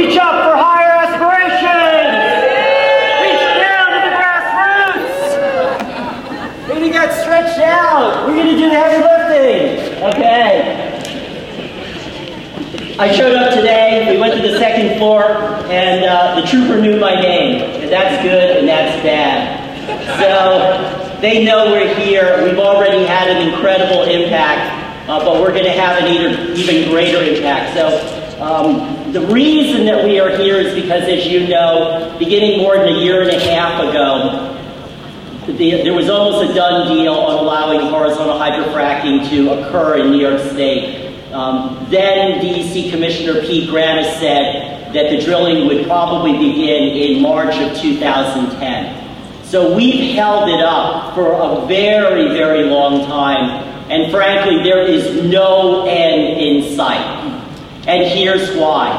Reach up for higher aspirations. Reach down to the grassroots. We're gonna get stretched out. We're gonna do the heavy lifting. Okay. I showed up today. We went to the second floor, and the trooper knew my name. And that's good, and that's bad. So they know we're here. We've already had an incredible impact, but we're going to have an even greater impact. So the reason that we are here is because, as you know, beginning more than a year and a half ago, there was almost a done deal on allowing horizontal hydrofracking to occur in New York State. Then DEC Commissioner Pete Granis said that the drilling would probably begin in March of 2010. So we've held it up for a very, very long time, and frankly, there is no end in sight. And here's why.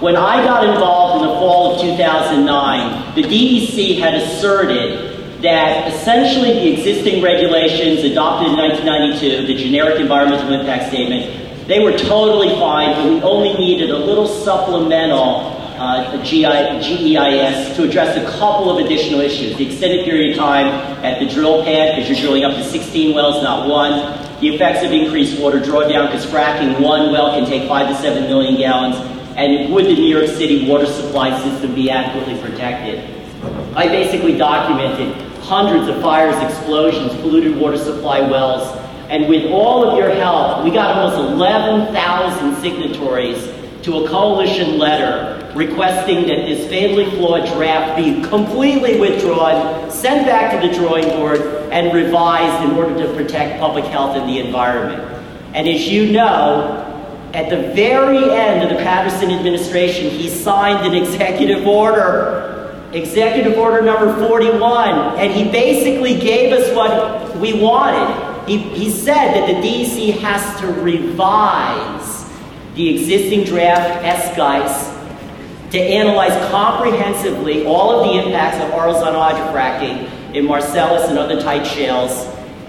When I got involved in the fall of 2009, the DEC had asserted that essentially the existing regulations adopted in 1992, the generic environmental impact statement, they were totally fine, but we only needed a little supplemental GEIS to address a couple of additional issues. The extended period of time at the drill pad, because you're drilling up to 16 wells, not one. The effects of increased water drawdown, because fracking one well can take 5 to 7 million gallons. And would the New York City water supply system be adequately protected? I basically documented hundreds of fires, explosions, polluted water supply wells. And with all of your help, we got almost 11,000 signatories to a coalition letter requesting that this fatally flawed draft be completely withdrawn, sent back to the drawing board, and revised in order to protect public health and the environment. And as you know, at the very end of the Patterson administration, he signed an executive order number 41, and he basically gave us what we wanted. He said that the DEC has to revise the existing draft SGIS to analyze comprehensively all of the impacts of horizontal hydrofracking in Marcellus and other tight shales,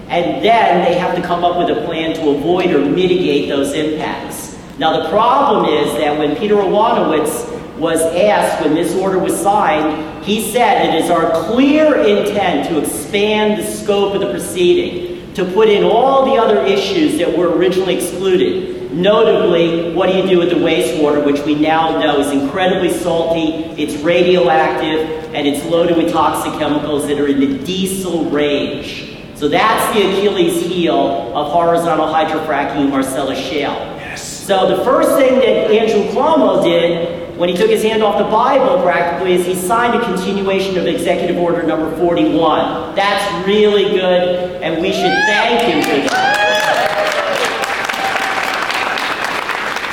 and then they have to come up with a plan to avoid or mitigate those impacts. Now the problem is that when Peter Awanowitz was asked when this order was signed, he said it is our clear intent to expand the scope of the proceeding, to put in all the other issues that were originally excluded. Notably, what do you do with the wastewater, which we now know is incredibly salty, it's radioactive, and it's loaded with toxic chemicals that are in the diesel range. So that's the Achilles heel of horizontal hydrofracking in Marcellus Shale. Yes. So the first thing that Andrew Cuomo did when he took his hand off the Bible practically is he signed a continuation of Executive Order number 41. That's really good, and we should thank him for that.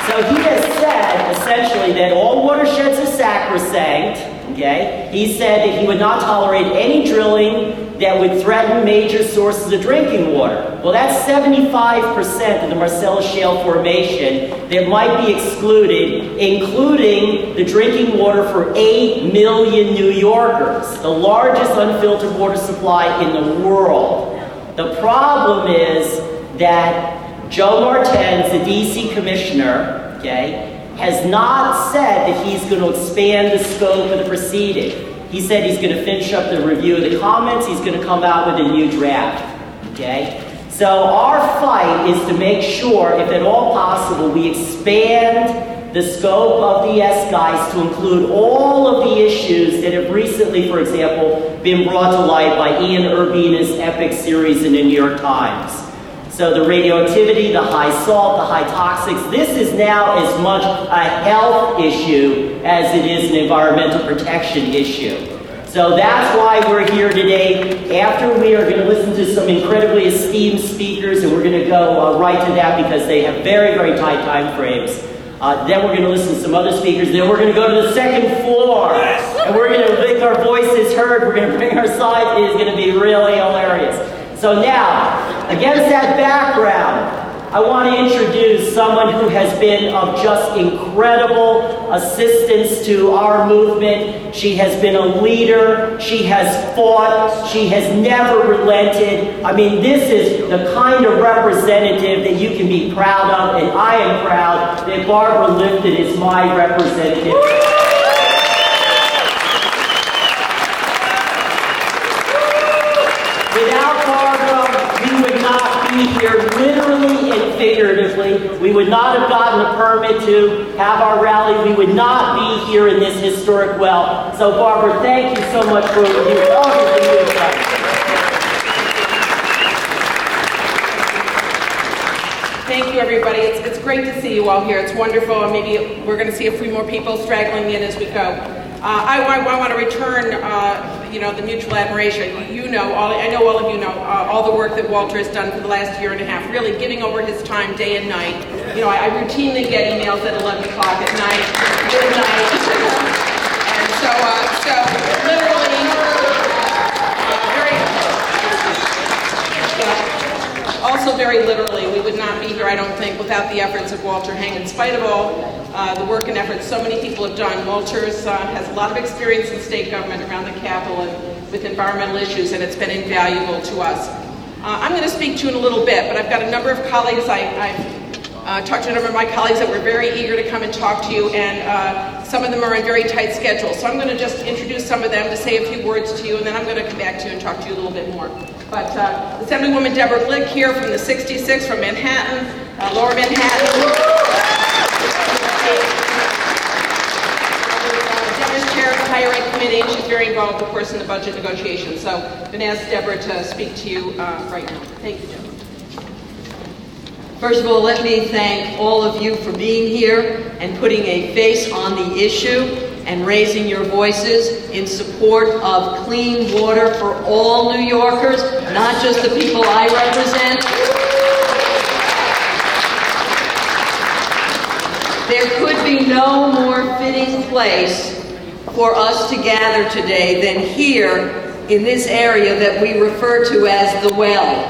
So he has said, essentially, that all watersheds are sacrosanct, okay? He said that he would not tolerate any drilling that would threaten major sources of drinking water. Well, that's 75% of the Marcellus Shale formation that might be excluded, including the drinking water for 8 million New Yorkers, the largest unfiltered water supply in the world. The problem is that Joe Martens, the DC commissioner, okay, has not said that he's going to expand the scope of the proceeding. He said he's going to finish up the review of the comments. He's going to come out with a new draft, okay? So our fight is to make sure, if at all possible, we expand the scope of the SGIS to include all of the issues that have recently, for example, been brought to light by Ian Urbina's epic series in the New York Times. So the radioactivity, the high salt, the high toxics, this is now as much a health issue as it is an environmental protection issue. So that's why we're here today. After we are going to listen to some incredibly esteemed speakers, and we're going to go right to that because they have very, very tight time frames. Then we're going to listen to some other speakers. Then we're going to go to the second floor. And we're going to make our voices heard. We're going to bring our side. It is going to be really hilarious. So now, against that background, I want to introduce someone who has been of just incredible assistance to our movement. She has been a leader. She has fought. She has never relented. I mean, this is the kind of representative that you can be proud of, and I am proud that Barbara Lifton is my representative. seriously. We would not have gotten a permit to have our rally. We would not be here in this historic well. So Barbara, thank you so much for everything you have done. Thank you, everybody. It's great to see you all here. It's wonderful, and maybe we're going to see a few more people straggling in as we go. I want to return, the mutual admiration. I know all of you know all the work that Walter has done for the last year and a half, really giving over his time day and night. I routinely get emails at 11 o'clock at night, midnight, and so literally, also very literally, we would not be here, I don't think, without the efforts of Walter Heng. In spite of all the work and efforts so many people have done, Walter has a lot of experience in state government around the Capitol and with environmental issues, and it's been invaluable to us. I'm going to speak to you in a little bit, but I've got a number of colleagues. I've talked to a number of my colleagues that were very eager to come and talk to you, and some of them are in very tight schedules. So I'm going to just introduce some of them to say a few words to you, and then I'm going to come back to you and talk to you a little bit more. But Assemblywoman Deborah Glick here from the 66 from Manhattan, Lower Manhattan. Deborah's chair of the Higher Ed Committee, and she's very involved, of course, in the budget negotiations. So I'm going to ask Deborah to speak to you right now. Thank you, Deborah. First of all, let me thank all of you for being here and putting a face on the issue and raising your voices in support of clean water for all New Yorkers, not just the people I represent. There could be no more fitting place for us to gather today than here in this area that we refer to as the well,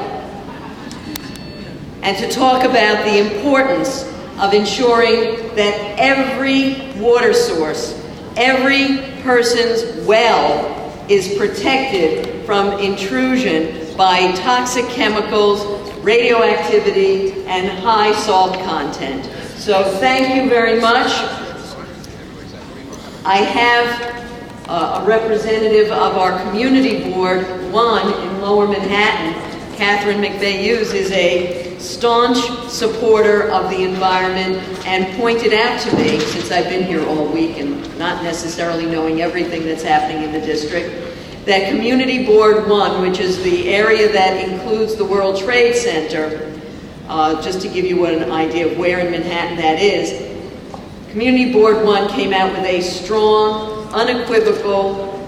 and to talk about the importance of ensuring that every water source, every person's well is protected from intrusion by toxic chemicals, radioactivity, and high salt content. So thank you very much. I have a representative of our Community Board 1 in Lower Manhattan. Catherine McVeigh-Hughes is a staunch supporter of the environment and pointed out to me, since I've been here all week and not necessarily knowing everything that's happening in the district, that Community Board 1, which is the area that includes the World Trade Center, just to give you an idea of where in Manhattan that is, Community Board 1 came out with a strong, unequivocal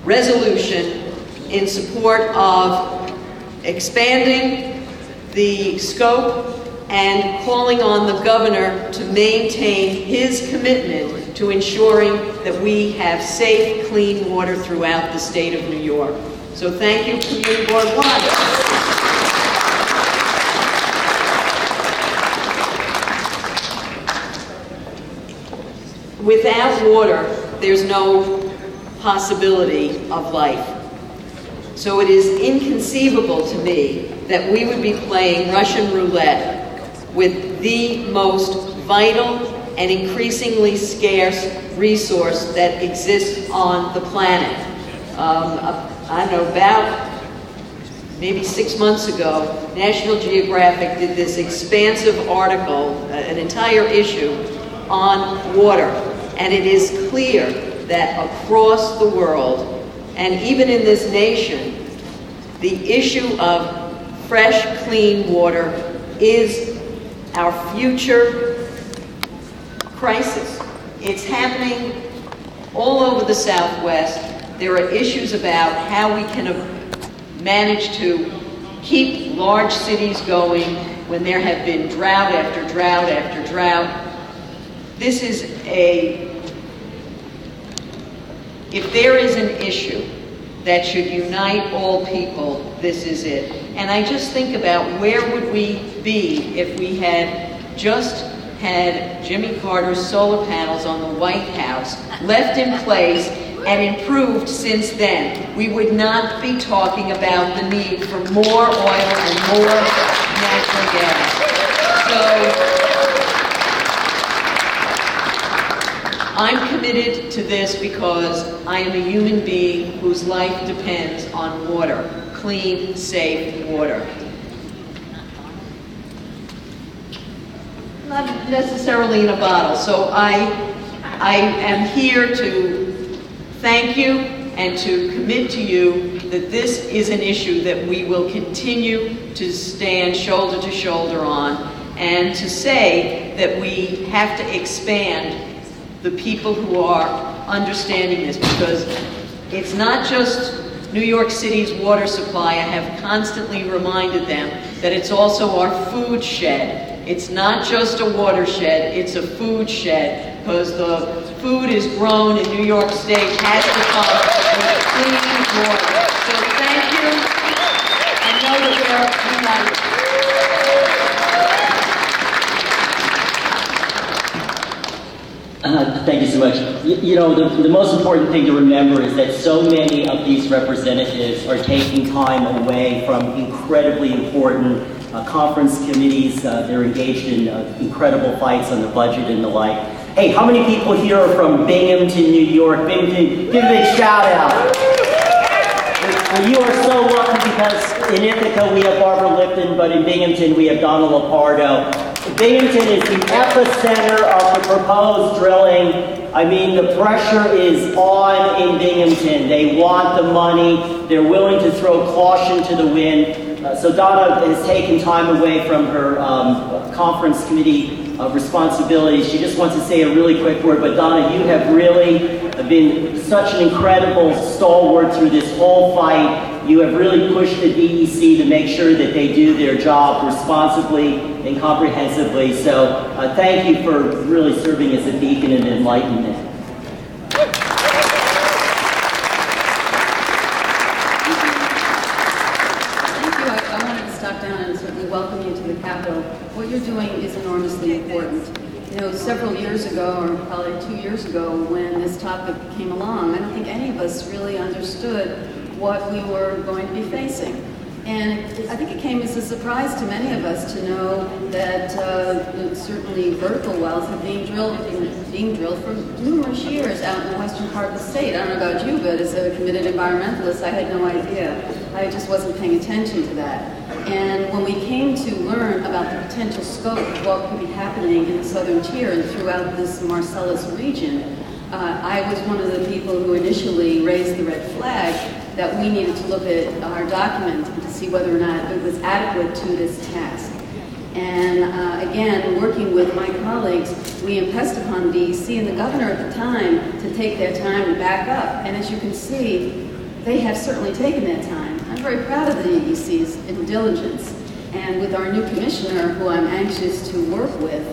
resolution in support of expanding the scope and calling on the governor to maintain his commitment to ensuring that we have safe, clean water throughout the state of New York. So thank you, Community Board 1. Without water, there's no possibility of life. So it is inconceivable to me that we would be playing Russian roulette with the most vital and increasingly scarce resource that exists on the planet. I don't know, about maybe 6 months ago, National Geographic did this expansive article, an entire issue, on water. And it is clear that across the world, and even in this nation, the issue of fresh, clean water is our future crisis. It's happening all over the Southwest. There are issues about how we can manage to keep large cities going when there have been drought after drought after drought. This is if there is an issue that should unite all people, this is it. And I just think about where would we be if we had just had Jimmy Carter's solar panels on the White House left in place and improved since then. We would not be talking about the need for more oil and more natural gas. So I'm committed to this because I am a human being whose life depends on water, clean, safe water. necessarily in a bottle. So I am here to thank you and to commit to you that this is an issue that we will continue to stand shoulder to shoulder on, and to say that we have to expand the people who are understanding this, because it's not just New York City's water supply. I have constantly reminded them that it's also our food shed. It's not just a watershed, it's a food shed, because the food is grown in New York State has to come with clean water. So thank you. I know that we're united. Thank you so much. You know, the most important thing to remember is that so many of these representatives are taking time away from incredibly important conference committees. They're engaged in incredible fights on the budget and the like. Hey, how many people here are from Binghamton, New York? Binghamton, give a big shout out. Well, you are so lucky, because in Ithaca we have Barbara Lipton, but in Binghamton we have Donald Lopardo. Binghamton is the epicenter of the proposed drilling. I mean, the pressure is on in Binghamton. They want the money. They're willing to throw caution to the wind. So Donna has taken time away from her conference committee responsibilities. She just wants to say a really quick word. But Donna, you have really been such an incredible stalwart through this whole fight. You have really pushed the DEC to make sure that they do their job responsibly and comprehensively. So thank you for really serving as a beacon and enlightenment. Thank you. I wanted to stop down and certainly welcome you to the Capitol. What you're doing is enormously important. You know, several years ago, or probably 2 years ago, when this topic came along, I don't think any of us really understood what we were going to be facing. And I think it came as a surprise to many of us to know that certainly vertical wells have been drilled for numerous years out in the western part of the state. I don't know about you, but as a committed environmentalist, I had no idea. I just wasn't paying attention to that. And when we came to learn about the potential scope of what could be happening in the southern tier and throughout this Marcellus region, I was one of the people who initially raised the red flag that we needed to look at our document to see whether or not it was adequate to this task. And again, working with my colleagues, we impressed upon the DEC and the governor at the time to take their time to back up. And as you can see, they have certainly taken that time. I'm very proud of the DEC's diligence. And with our new commissioner, who I'm anxious to work with,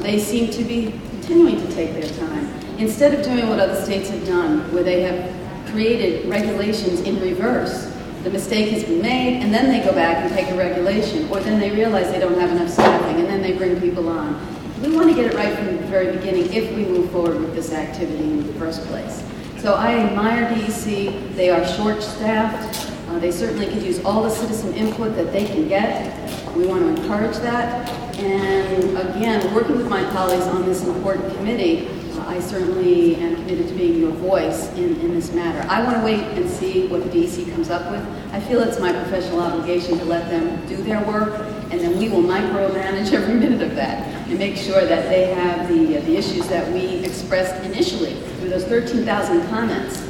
they seem to be continuing to take their time. Instead of doing what other states have done, where they have created regulations in reverse. The mistake has been made, and then they go back and take a regulation, or then they realize they don't have enough staffing, and then they bring people on. We want to get it right from the very beginning if we move forward with this activity in the first place. So I admire DEC. They are short-staffed. They certainly could use all the citizen input that they can get. We want to encourage that. And again, working with my colleagues on this important committee, I certainly am committed to being your voice in this matter. I want to wait and see what the DEC comes up with. I feel it's my professional obligation to let them do their work, and then we will micromanage every minute of that and make sure that they have the issues that we expressed initially through those 13,000 comments.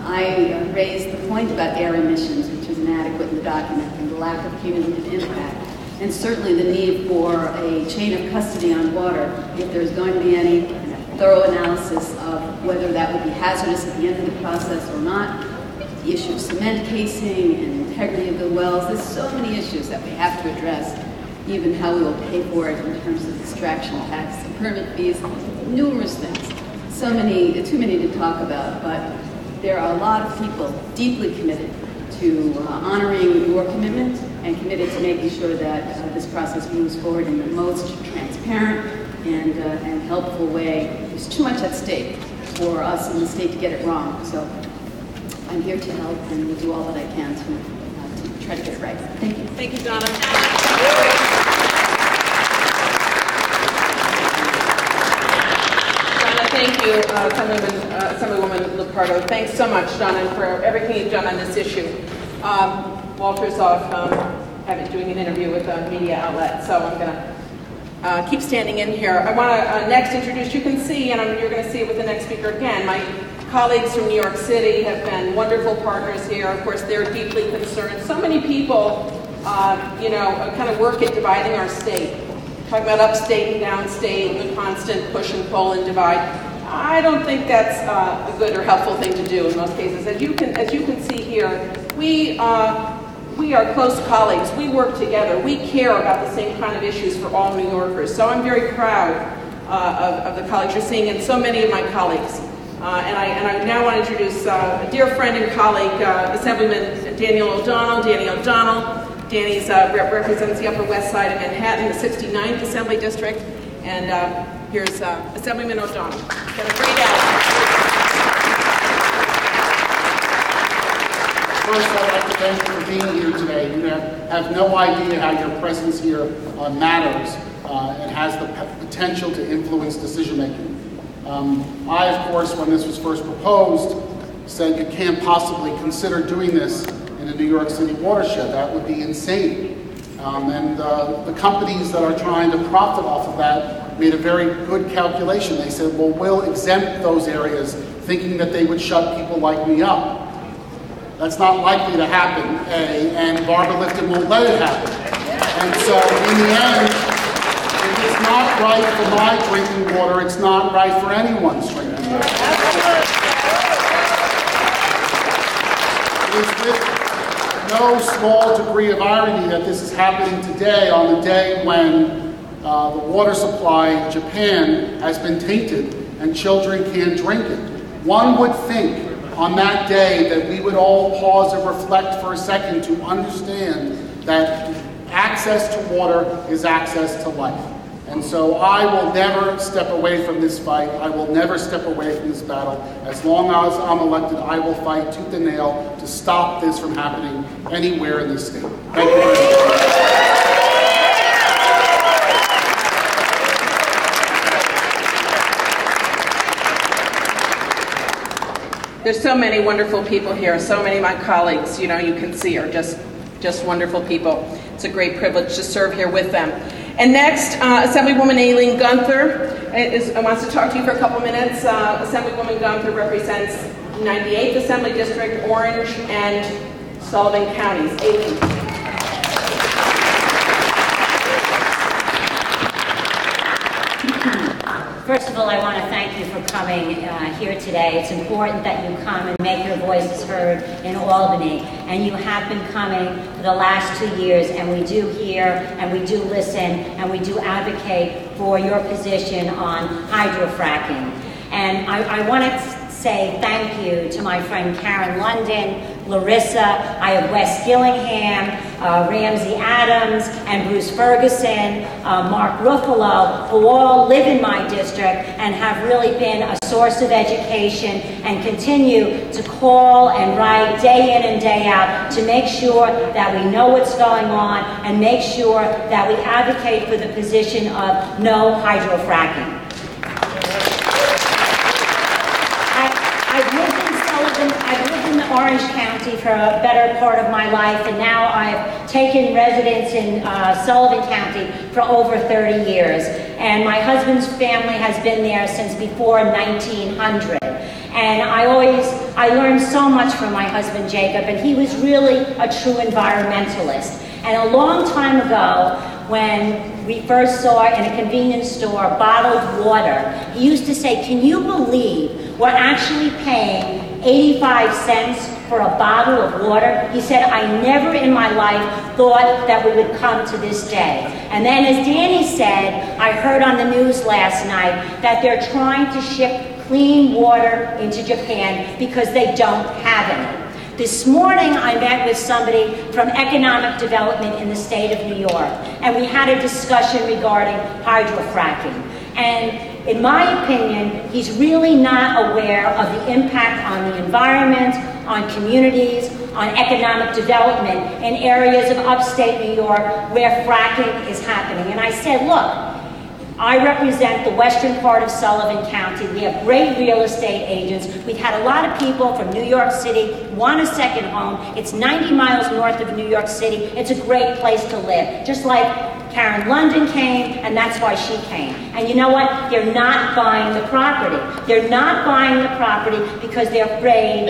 I raised the point about air emissions, which is inadequate in the document, and the lack of cumulative impact, and certainly the need for a chain of custody on water if there's going to be any thorough analysis of whether that would be hazardous at the end of the process or not. The issue of cement casing and integrity of the wells. There's so many issues that we have to address, even how we will pay for it in terms of extraction tax, permit fees, numerous things. So many, too many to talk about, but there are a lot of people deeply committed to honoring your commitment and committed to making sure that this process moves forward in the most transparent and helpful way. There's too much at stake for us in the state to get it wrong. So I'm here to help, and will do all that I can to try to get it right. Thank you. Thank you, Donna. Donna, thank you, Assemblywoman Lopardo. Thanks so much, Donna, for everything you've done on this issue. Walter's off doing an interview with a media outlet, so I'm going to keep standing in here. I want to next introduce, you can see, and you're going to see it with the next speaker again, my colleagues from New York City have been wonderful partners here. Of course, they're deeply concerned. So many people, kind of work at dividing our state. Talking about upstate and downstate and the constant push and pull and divide. I don't think that's a good or helpful thing to do in most cases. As you can see here, we are close colleagues. We work together. We care about the same kind of issues for all New Yorkers. So I'm very proud of the colleagues you're seeing and so many of my colleagues. And I now want to introduce a dear friend and colleague, Assemblyman Daniel O'Donnell. Danny's represents the Upper West Side of Manhattan, the 69th Assembly District. And here's Assemblyman O'Donnell. Got a great attitude. First, I'd like to thank you for being here today. You have no idea how your presence here matters and has the potential to influence decision-making. I, of course, when this was first proposed, said you can't possibly consider doing this in a New York City watershed. That would be insane. And the companies that are trying to profit off of that made a very good calculation. They said, well, we'll exempt those areas, thinking that they would shut people like me up. That's not likely to happen, A, and Barbara Lifton won't let it happen. And so, in the end, if it's not right for my drinking water, it's not right for anyone's drinking water. It is with no small degree of irony that this is happening today, on the day when the water supply in Japan has been tainted and children can't drink it. One would think on that day that we would all pause and reflect for a second to understand that access to water is access to life. And so I will never step away from this fight. I will never step away from this battle. As long as I'm elected, I will fight tooth and nail to stop this from happening anywhere in this state. Thank you very much. There's so many wonderful people here. So many of my colleagues, you can see, are just wonderful people. It's a great privilege to serve here with them. And next, Assemblywoman Aileen Gunther wants to talk to you for a couple minutes. Assemblywoman Gunther represents 98th Assembly District, Orange, and Sullivan counties. Aileen. First of all, I want to thank you for coming here today. It's important that you come and make your voices heard in Albany. And you have been coming for the last 2 years, and we do hear, and we do listen, and we do advocate for your position on hydrofracking. And I want to say thank you to my friend Karen London, Larissa, I have Wes Gillingham, Ramsey Adams, and Bruce Ferguson, Mark Ruffalo, who all live in my district and have really been a source of education and continue to call and write day in and day out to make sure that we know what's going on and make sure that we advocate for the position of no hydrofracking. I've lived in Orange County for a better part of my life, and now I've taken residence in Sullivan County for over 30 years. And my husband's family has been there since before 1900. And I learned so much from my husband Jacob, and he was really a true environmentalist. And a long time ago, when we first saw in a convenience store bottled water, he used to say, "Can you believe we're actually paying 85 cents for a bottle of water?" He said, "I never in my life thought that we would come to this day." And then, as Danny said, I heard on the news last night that they're trying to ship clean water into Japan because they don't have any. This morning, I met with somebody from economic development in the state of New York, and we had a discussion regarding hydrofracking. And in my opinion, he's really not aware of the impact on the environment, on communities, on economic development in areas of upstate New York where fracking is happening. And I said, look, I represent the western part of Sullivan County. We have great real estate agents. We've had a lot of people from New York City want a second home. It's 90 miles north of New York City. It's a great place to live. Just like Karen London came, and that's why she came. And you know what? They're not buying the property. They're not buying the property because they're afraid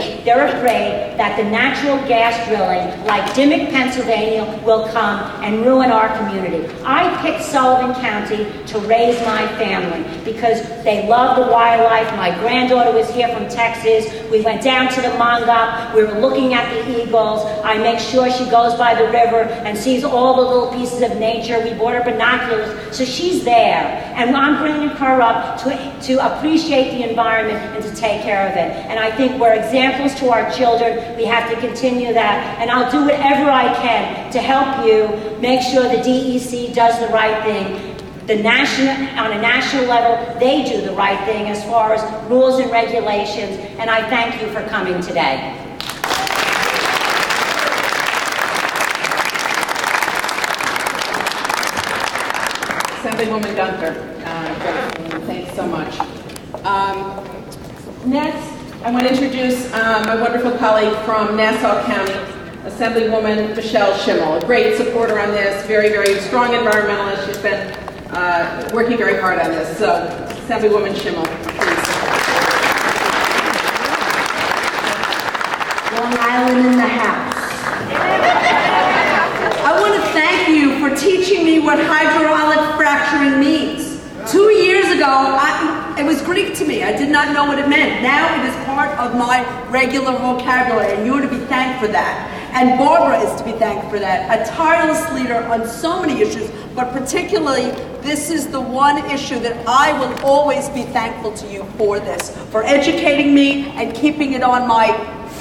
that the natural gas drilling, like Dimmock, Pennsylvania, will come and ruin our community. I picked Sullivan County to raise my family because they love the wildlife. My granddaughter was here from Texas. We went down to the Mongop. We were looking at the eagles. I make sure she goes by the river and sees all the little pieces of nature. We bought her binoculars, so she's there. And I'm bringing her up to appreciate the environment and to take care of it. And I think we're examples to our children. We have to continue that. And I'll do whatever I can to help you make sure the DEC does the right thing. On a national level, they do the right thing as far as rules and regulations. And I thank you for coming today. Assemblywoman Gunther, thanks so much. Next, I want to introduce my wonderful colleague from Nassau County, Assemblywoman Michelle Schimmel, a great supporter on this, very, very strong environmentalist. She's been working very hard on this. So, Assemblywoman Schimmel, please. Long Island in the house. I want to thank you for teaching me what hydraulic fracturing means. 2 years ago, it was Greek to me. I did not know what it meant. Now it is part of my regular vocabulary, and you are to be thanked for that. And Barbara is to be thanked for that. A tireless leader on so many issues, but particularly this is the one issue that I will always be thankful to you for this, for educating me and keeping it on my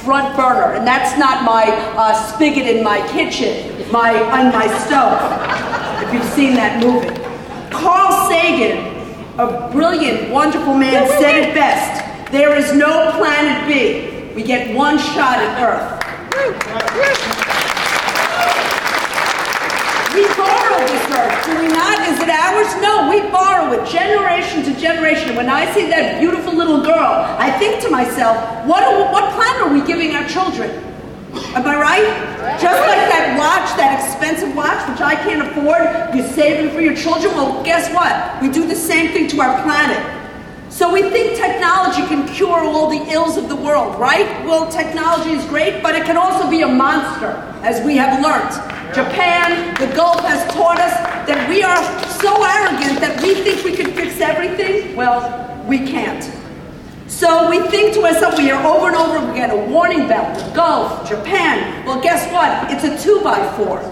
front burner. And that's not my spigot in my kitchen, on my stove, if you've seen that movie. Carl Sagan, a brilliant, wonderful man, said it best: there is no planet B. We get one shot at Earth. We borrow this Earth, do we not? Is it ours? No, we borrow it generation to generation. When I see that beautiful little girl, I think to myself, what planet are we giving our children? Am I right? Just like that watch, that expensive watch, which I can't afford, you're saving for your children. Well, guess what? We do the same thing to our planet. So we think technology can cure all the ills of the world, right? Well, technology is great, but it can also be a monster, as we have learned. Japan, the Gulf has taught us that we are so arrogant that we think we can fix everything. Well, we can't. So we think to ourselves, we hear over and over, we get a warning bell, the Gulf, Japan. Well, guess what? It's a 2x4.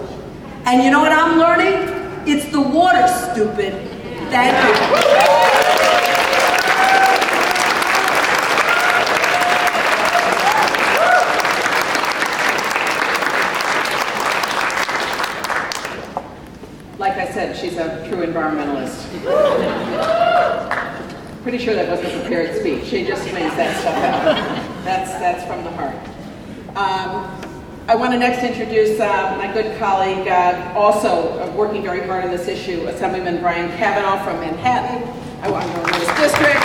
And you know what I'm learning? It's the water, stupid. Thank you. Like I said, she's a true environmentalist. Pretty sure that wasn't a prepared speech. She just swings that stuff out. That's from the heart. I want to next introduce my good colleague, also working very hard on this issue, Assemblyman Brian Cavanaugh from Manhattan. I want to know his district.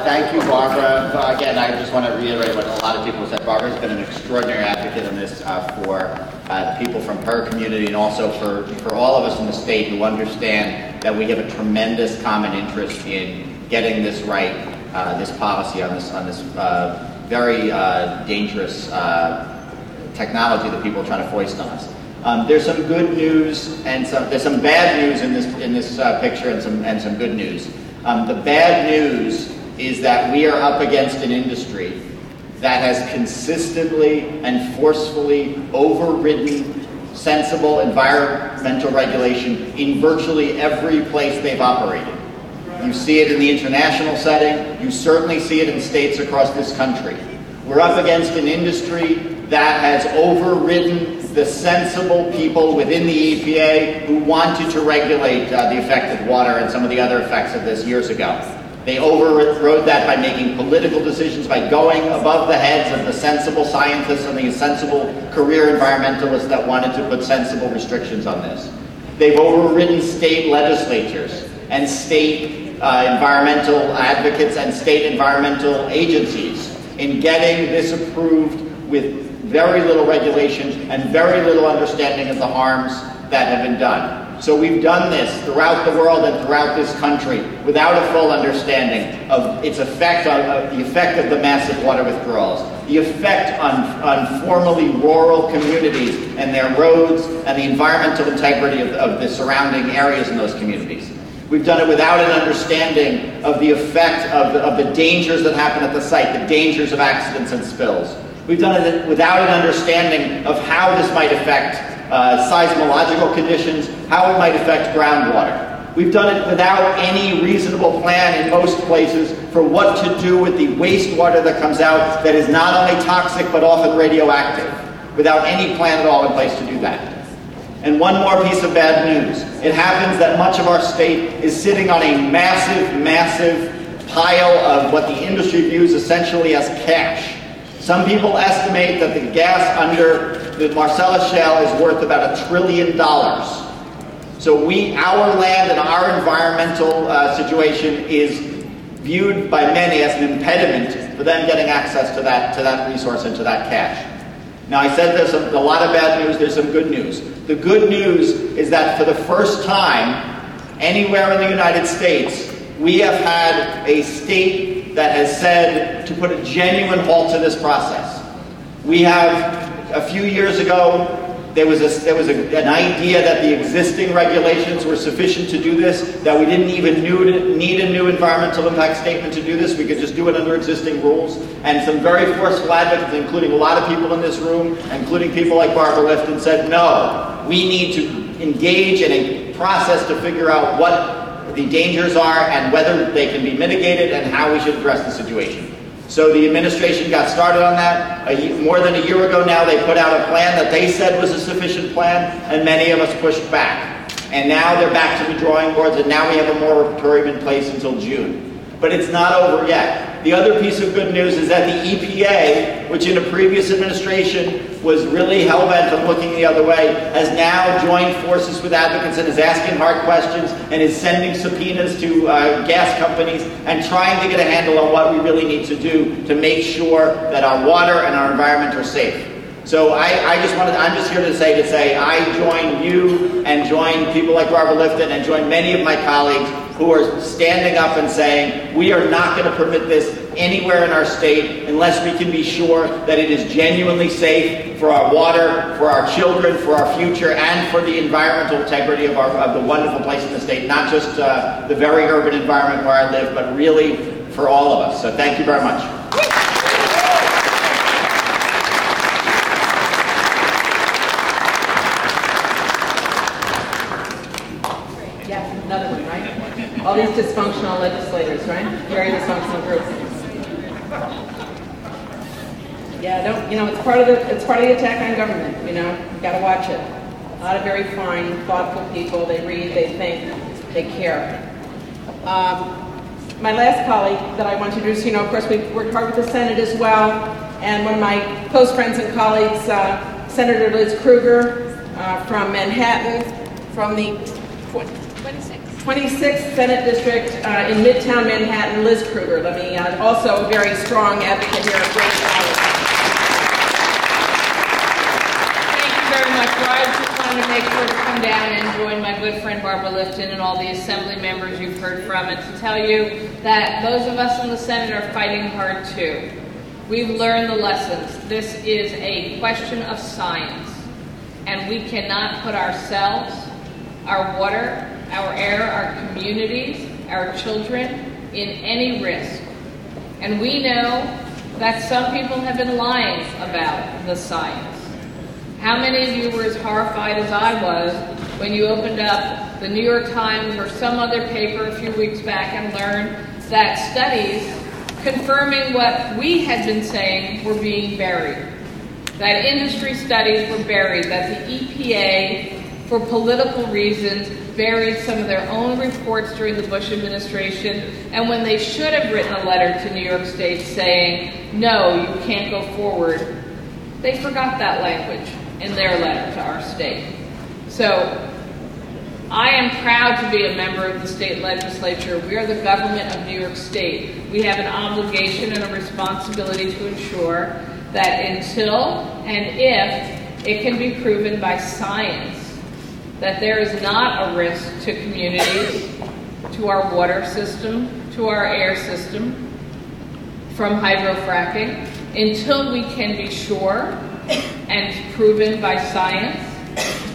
Thank you, Barbara. Again, I just want to reiterate what a lot of people said. Barbara has been an extraordinary advocate on this for people from her community and also for all of us in the state who understand that we have a tremendous common interest in getting this right, this policy on this very dangerous technology that people are trying to foist on us. There's some good news and there's some bad news in this picture and some good news. The bad news is that we are up against an industry that has consistently and forcefully overridden sensible environmental regulation in virtually every place they've operated. You see it in the international setting, you certainly see it in states across this country. We're up against an industry that has overridden the sensible people within the EPA who wanted to regulate the effect of water and some of the other effects of this years ago. They overrode that by making political decisions, by going above the heads of the sensible scientists and the sensible career environmentalists that wanted to put sensible restrictions on this. They've overridden state legislatures and state environmental advocates and state environmental agencies in getting this approved with very little regulation and very little understanding of the harms that have been done. So we've done this throughout the world and throughout this country without a full understanding of its effect on the effect of the massive water withdrawals, the effect on formerly rural communities and their roads and the environmental integrity of the surrounding areas in those communities. We've done it without an understanding of the effect of the dangers that happen at the site, the dangers of accidents and spills. We've done it without an understanding of how this might affect seismological conditions, how it might affect groundwater. We've done it without any reasonable plan in most places for what to do with the wastewater that comes out that is not only toxic but often radioactive, without any plan at all in place to do that. And one more piece of bad news. It happens that much of our state is sitting on a massive, massive pile of what the industry views essentially as cash. Some people estimate that the gas under the Marcellus Shale is worth about $1 trillion. So our land and our environmental situation is viewed by many as an impediment for them getting access to that resource and to that cash. Now, I said there's a lot of bad news, there's some good news. The good news is that for the first time anywhere in the United States, we have had a state that has said to put a genuine halt to this process. We have, a few years ago, there was an idea that the existing regulations were sufficient to do this, that we didn't even need a new environmental impact statement to do this. We could just do it under existing rules. And some very forceful advocates, including a lot of people in this room, including people like Barbara Lifton, said, no, we need to engage in a process to figure out what the dangers are and whether they can be mitigated and how we should address the situation. So the administration got started on that. More than a year ago now, they put out a plan that they said was a sufficient plan, and many of us pushed back. And now they're back to the drawing boards, and now we have a moratorium in place until June. But it's not over yet. The other piece of good news is that the EPA, which in a previous administration was really hell-bent on looking the other way, has now joined forces with advocates and is asking hard questions and is sending subpoenas to gas companies and trying to get a handle on what we really need to do to make sure that our water and our environment are safe. So I'm just here to say I join you and join people like Barbara Lifton and join many of my colleagues who are standing up and saying we are not going to permit this anywhere in our state unless we can be sure that it is genuinely safe for our water, for our children, for our future, and for the environmental integrity of the wonderful place in the state, not just the very urban environment where I live, but really for all of us. So thank you very much. Another one, right? All these dysfunctional legislators, right? Very dysfunctional group. Yeah, it's part of the attack on government. You got to watch it. A lot of very fine, thoughtful people. They read, they think, they care. My last colleague that I want to introduce, of course, we've worked hard with the Senate as well. And one of my close friends and colleagues, Senator Liz Krueger from Manhattan, from the 26th Senate District in Midtown Manhattan, Liz Krueger. Let me also a very strong advocate here, a great colleague. Thank you very much. Well, I just wanted to make sure to come down and join my good friend Barbara Lifton and all the Assembly members you've heard from, and to tell you that those of us in the Senate are fighting hard too. We've learned the lessons. This is a question of science, and we cannot put ourselves, our water, our air, our communities, our children in any risk. And we know that some people have been lying about the science. How many of you were as horrified as I was when you opened up the New York Times or some other paper a few weeks back and learned that studies confirming what we had been saying were being buried? That industry studies were buried, that the EPA, for political reasons, buried some of their own reports during the Bush administration, and when they should have written a letter to New York State saying, no, you can't go forward, they forgot that language in their letter to our state. So I am proud to be a member of the state legislature. We are the government of New York State. We have an obligation and a responsibility to ensure that until and if it can be proven by science that there is not a risk to communities, to our water system, to our air system from hydrofracking, until we can be sure and proven by science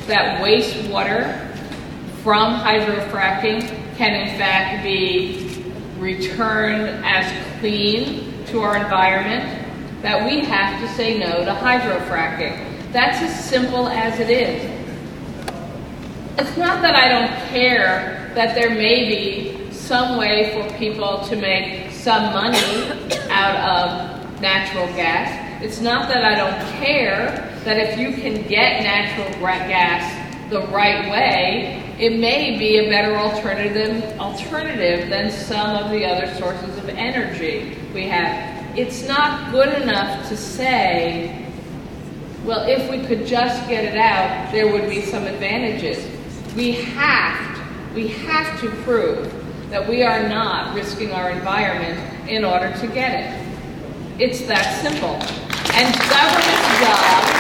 that wastewater from hydrofracking can in fact be returned as clean to our environment, that we have to say no to hydrofracking. That's as simple as it is. It's not that I don't care that there may be some way for people to make some money out of natural gas. It's not that I don't care that if you can get natural gas the right way, it may be a better alternative than some of the other sources of energy we have. It's not good enough to say, well, if we could just get it out, there would be some advantages. We have to prove that we are not risking our environment in order to get it. It's that simple. And government's job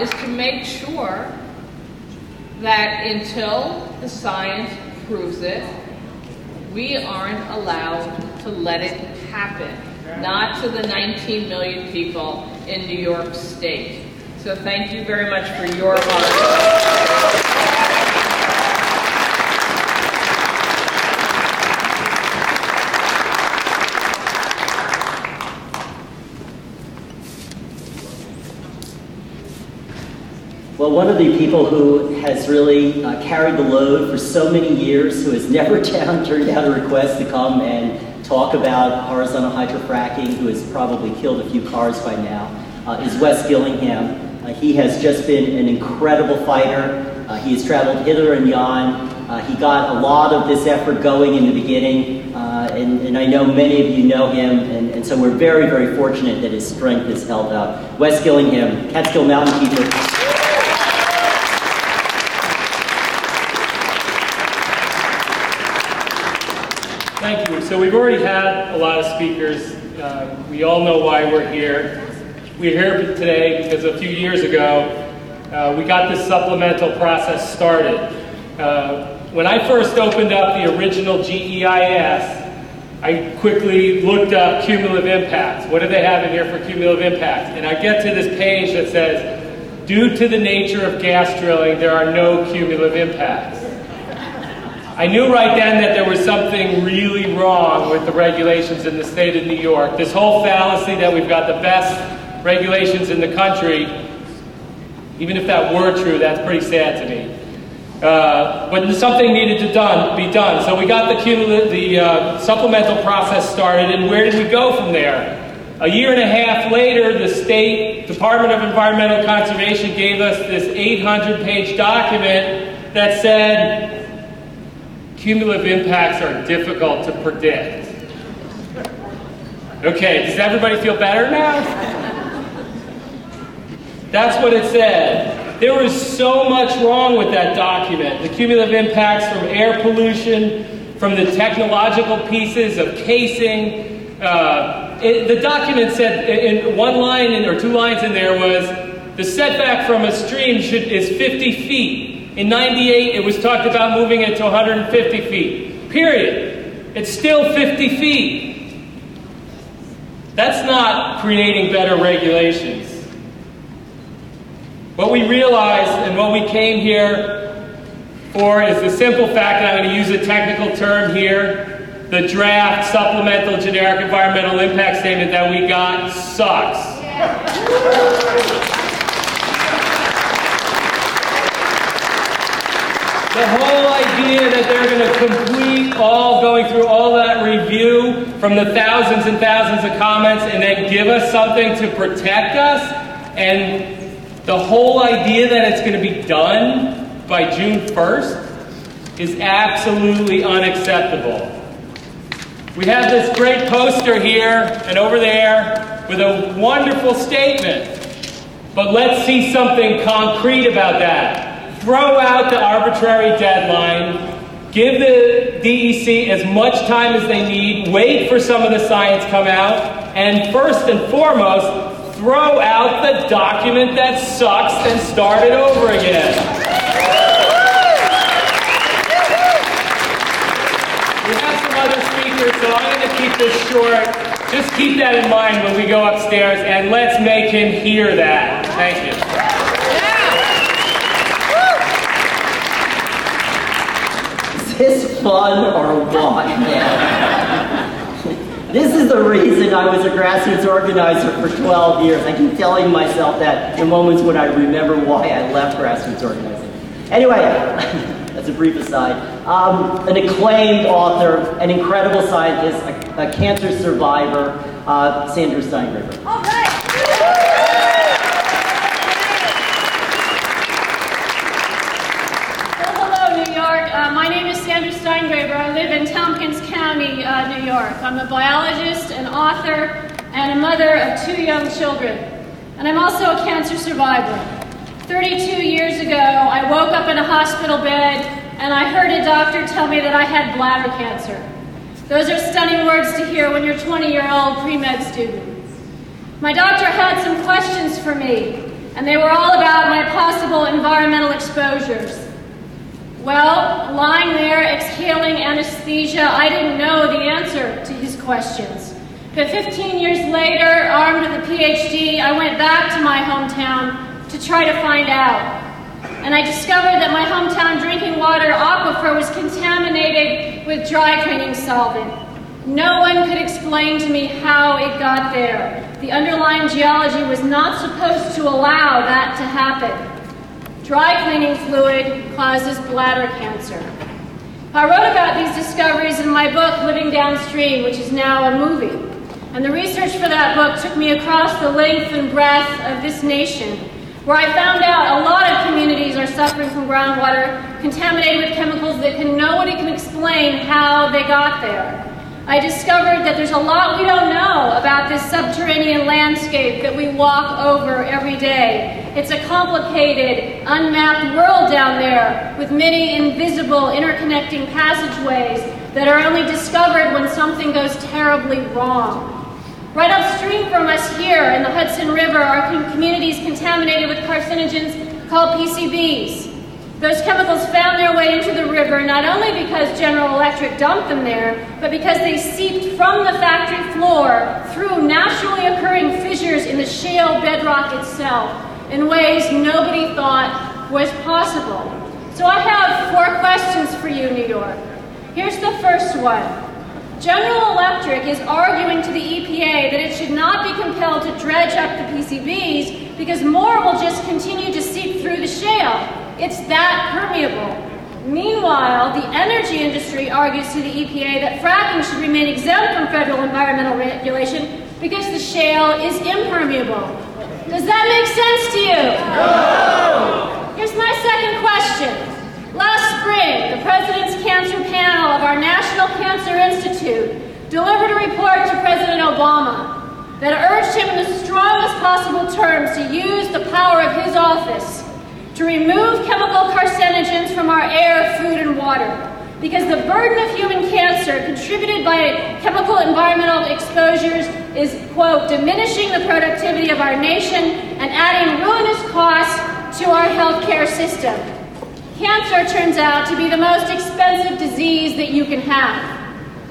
is to make sure that until the science proves it, we aren't allowed to let it happen. Not to the 19 million people in New York State. So thank you very much for your hard work. Well, one of the people who has really carried the load for so many years, who has never turned down a request to come and talk about horizontal hydrofracking, who has probably killed a few cars by now, is Wes Gillingham. He has just been an incredible fighter. He has traveled hither and yon. He got a lot of this effort going in the beginning, and I know many of you know him, and so we're very, very fortunate that his strength is held up. Wes Gillingham, Catskill Mountain Keeper. Thank you. So we've already had a lot of speakers. We all know why we're here. We're here today because a few years ago, we got this supplemental process started. When I first opened up the original GEIS, I quickly looked up cumulative impacts. What do they have in here for cumulative impacts? And I get to this page that says, due to the nature of gas drilling, there are no cumulative impacts. I knew right then that there was something really wrong with the regulations in the state of New York. This whole fallacy that we've got the best regulations in the country, even if that were true, that's pretty sad to me. But something needed to be done. So we got the supplemental process started, and where did we go from there? A year and a half later, the State Department of Environmental Conservation gave us this 800-page document that said, cumulative impacts are difficult to predict. Okay, does everybody feel better now? That's what it said. There was so much wrong with that document. The cumulative impacts from air pollution, from the technological pieces of casing. The document said, in one line or two lines in there was, the setback from a stream is 50 feet. In '98, it was talked about moving it to 150 feet. Period. It's still 50 feet. That's not creating better regulations. What we realized and what we came here for is the simple fact, and I'm going to use a technical term here, the draft supplemental generic environmental impact statement that we got sucks. The whole idea that they're going to complete going through all that review from the thousands and thousands of comments and then give us something to protect us, and the whole idea that it's going to be done by June 1st is absolutely unacceptable. We have this great poster here and over there with a wonderful statement, but let's see something concrete about that. Throw out the arbitrary deadline, Give the DEC as much time as they need, wait for some of the science come out, and first and foremost, throw out the document that sucks and start it over again. We have some other speakers, so I'm going to keep this short. Just keep that in mind when we go upstairs, and let's make him hear that. Thank you. Is this fun or what? This is the reason I was a grassroots organizer for 12 years. I keep telling myself that in moments when I remember why I left grassroots organizing. Anyway, that's a brief aside. An acclaimed author, an incredible scientist, a cancer survivor, Sandra Steingraber. All right. My name is Sandra Steingraber. I live in Tompkins County, New York. I'm a biologist, an author, and a mother of 2 young children. And I'm also a cancer survivor. 32 years ago, I woke up in a hospital bed and I heard a doctor tell me that I had bladder cancer. Those are stunning words to hear when you're a 20-year-old pre-med student. My doctor had some questions for me, and they were all about my possible environmental exposures. Well, lying there, exhaling anesthesia, I didn't know the answer to his questions. But 15 years later, armed with a PhD, I went back to my hometown to try to find out. And I discovered that my hometown drinking water aquifer was contaminated with dry cleaning solvent. No one could explain to me how it got there. The underlying geology was not supposed to allow that to happen. Dry cleaning fluid causes bladder cancer. I wrote about these discoveries in my book, Living Downstream, which is now a movie. And the research for that book took me across the length and breadth of this nation, where I found out a lot of communities are suffering from groundwater contaminated with chemicals that nobody can explain how they got there. I discovered that there's a lot we don't know about this subterranean landscape that we walk over every day. It's a complicated, unmapped world down there with many invisible, interconnecting passageways that are only discovered when something goes terribly wrong. Right upstream from us here in the Hudson River are communities contaminated with carcinogens called PCBs. Those chemicals found their way into the river not only because General Electric dumped them there, but because they seeped from the factory floor through naturally occurring fissures in the shale bedrock itself in ways nobody thought was possible. So I have 4 questions for you, New York. Here's the first one. General Electric is arguing to the EPA that it should not be compelled to dredge up the PCBs because more will just continue to seep through the shale. It's that permeable. Meanwhile, the energy industry argues to the EPA that fracking should remain exempt from federal environmental regulation because the shale is impermeable. Does that make sense to you? No! Here's my second question. Last spring, the President's Cancer Panel of our National Cancer Institute delivered a report to President Obama that urged him in the strongest possible terms to use the power of his office to remove chemical carcinogens from our air, food, and water, because the burden of human cancer contributed by chemical environmental exposures is, quote, diminishing the productivity of our nation and adding ruinous costs to our healthcare system. Cancer turns out to be the most expensive disease that you can have.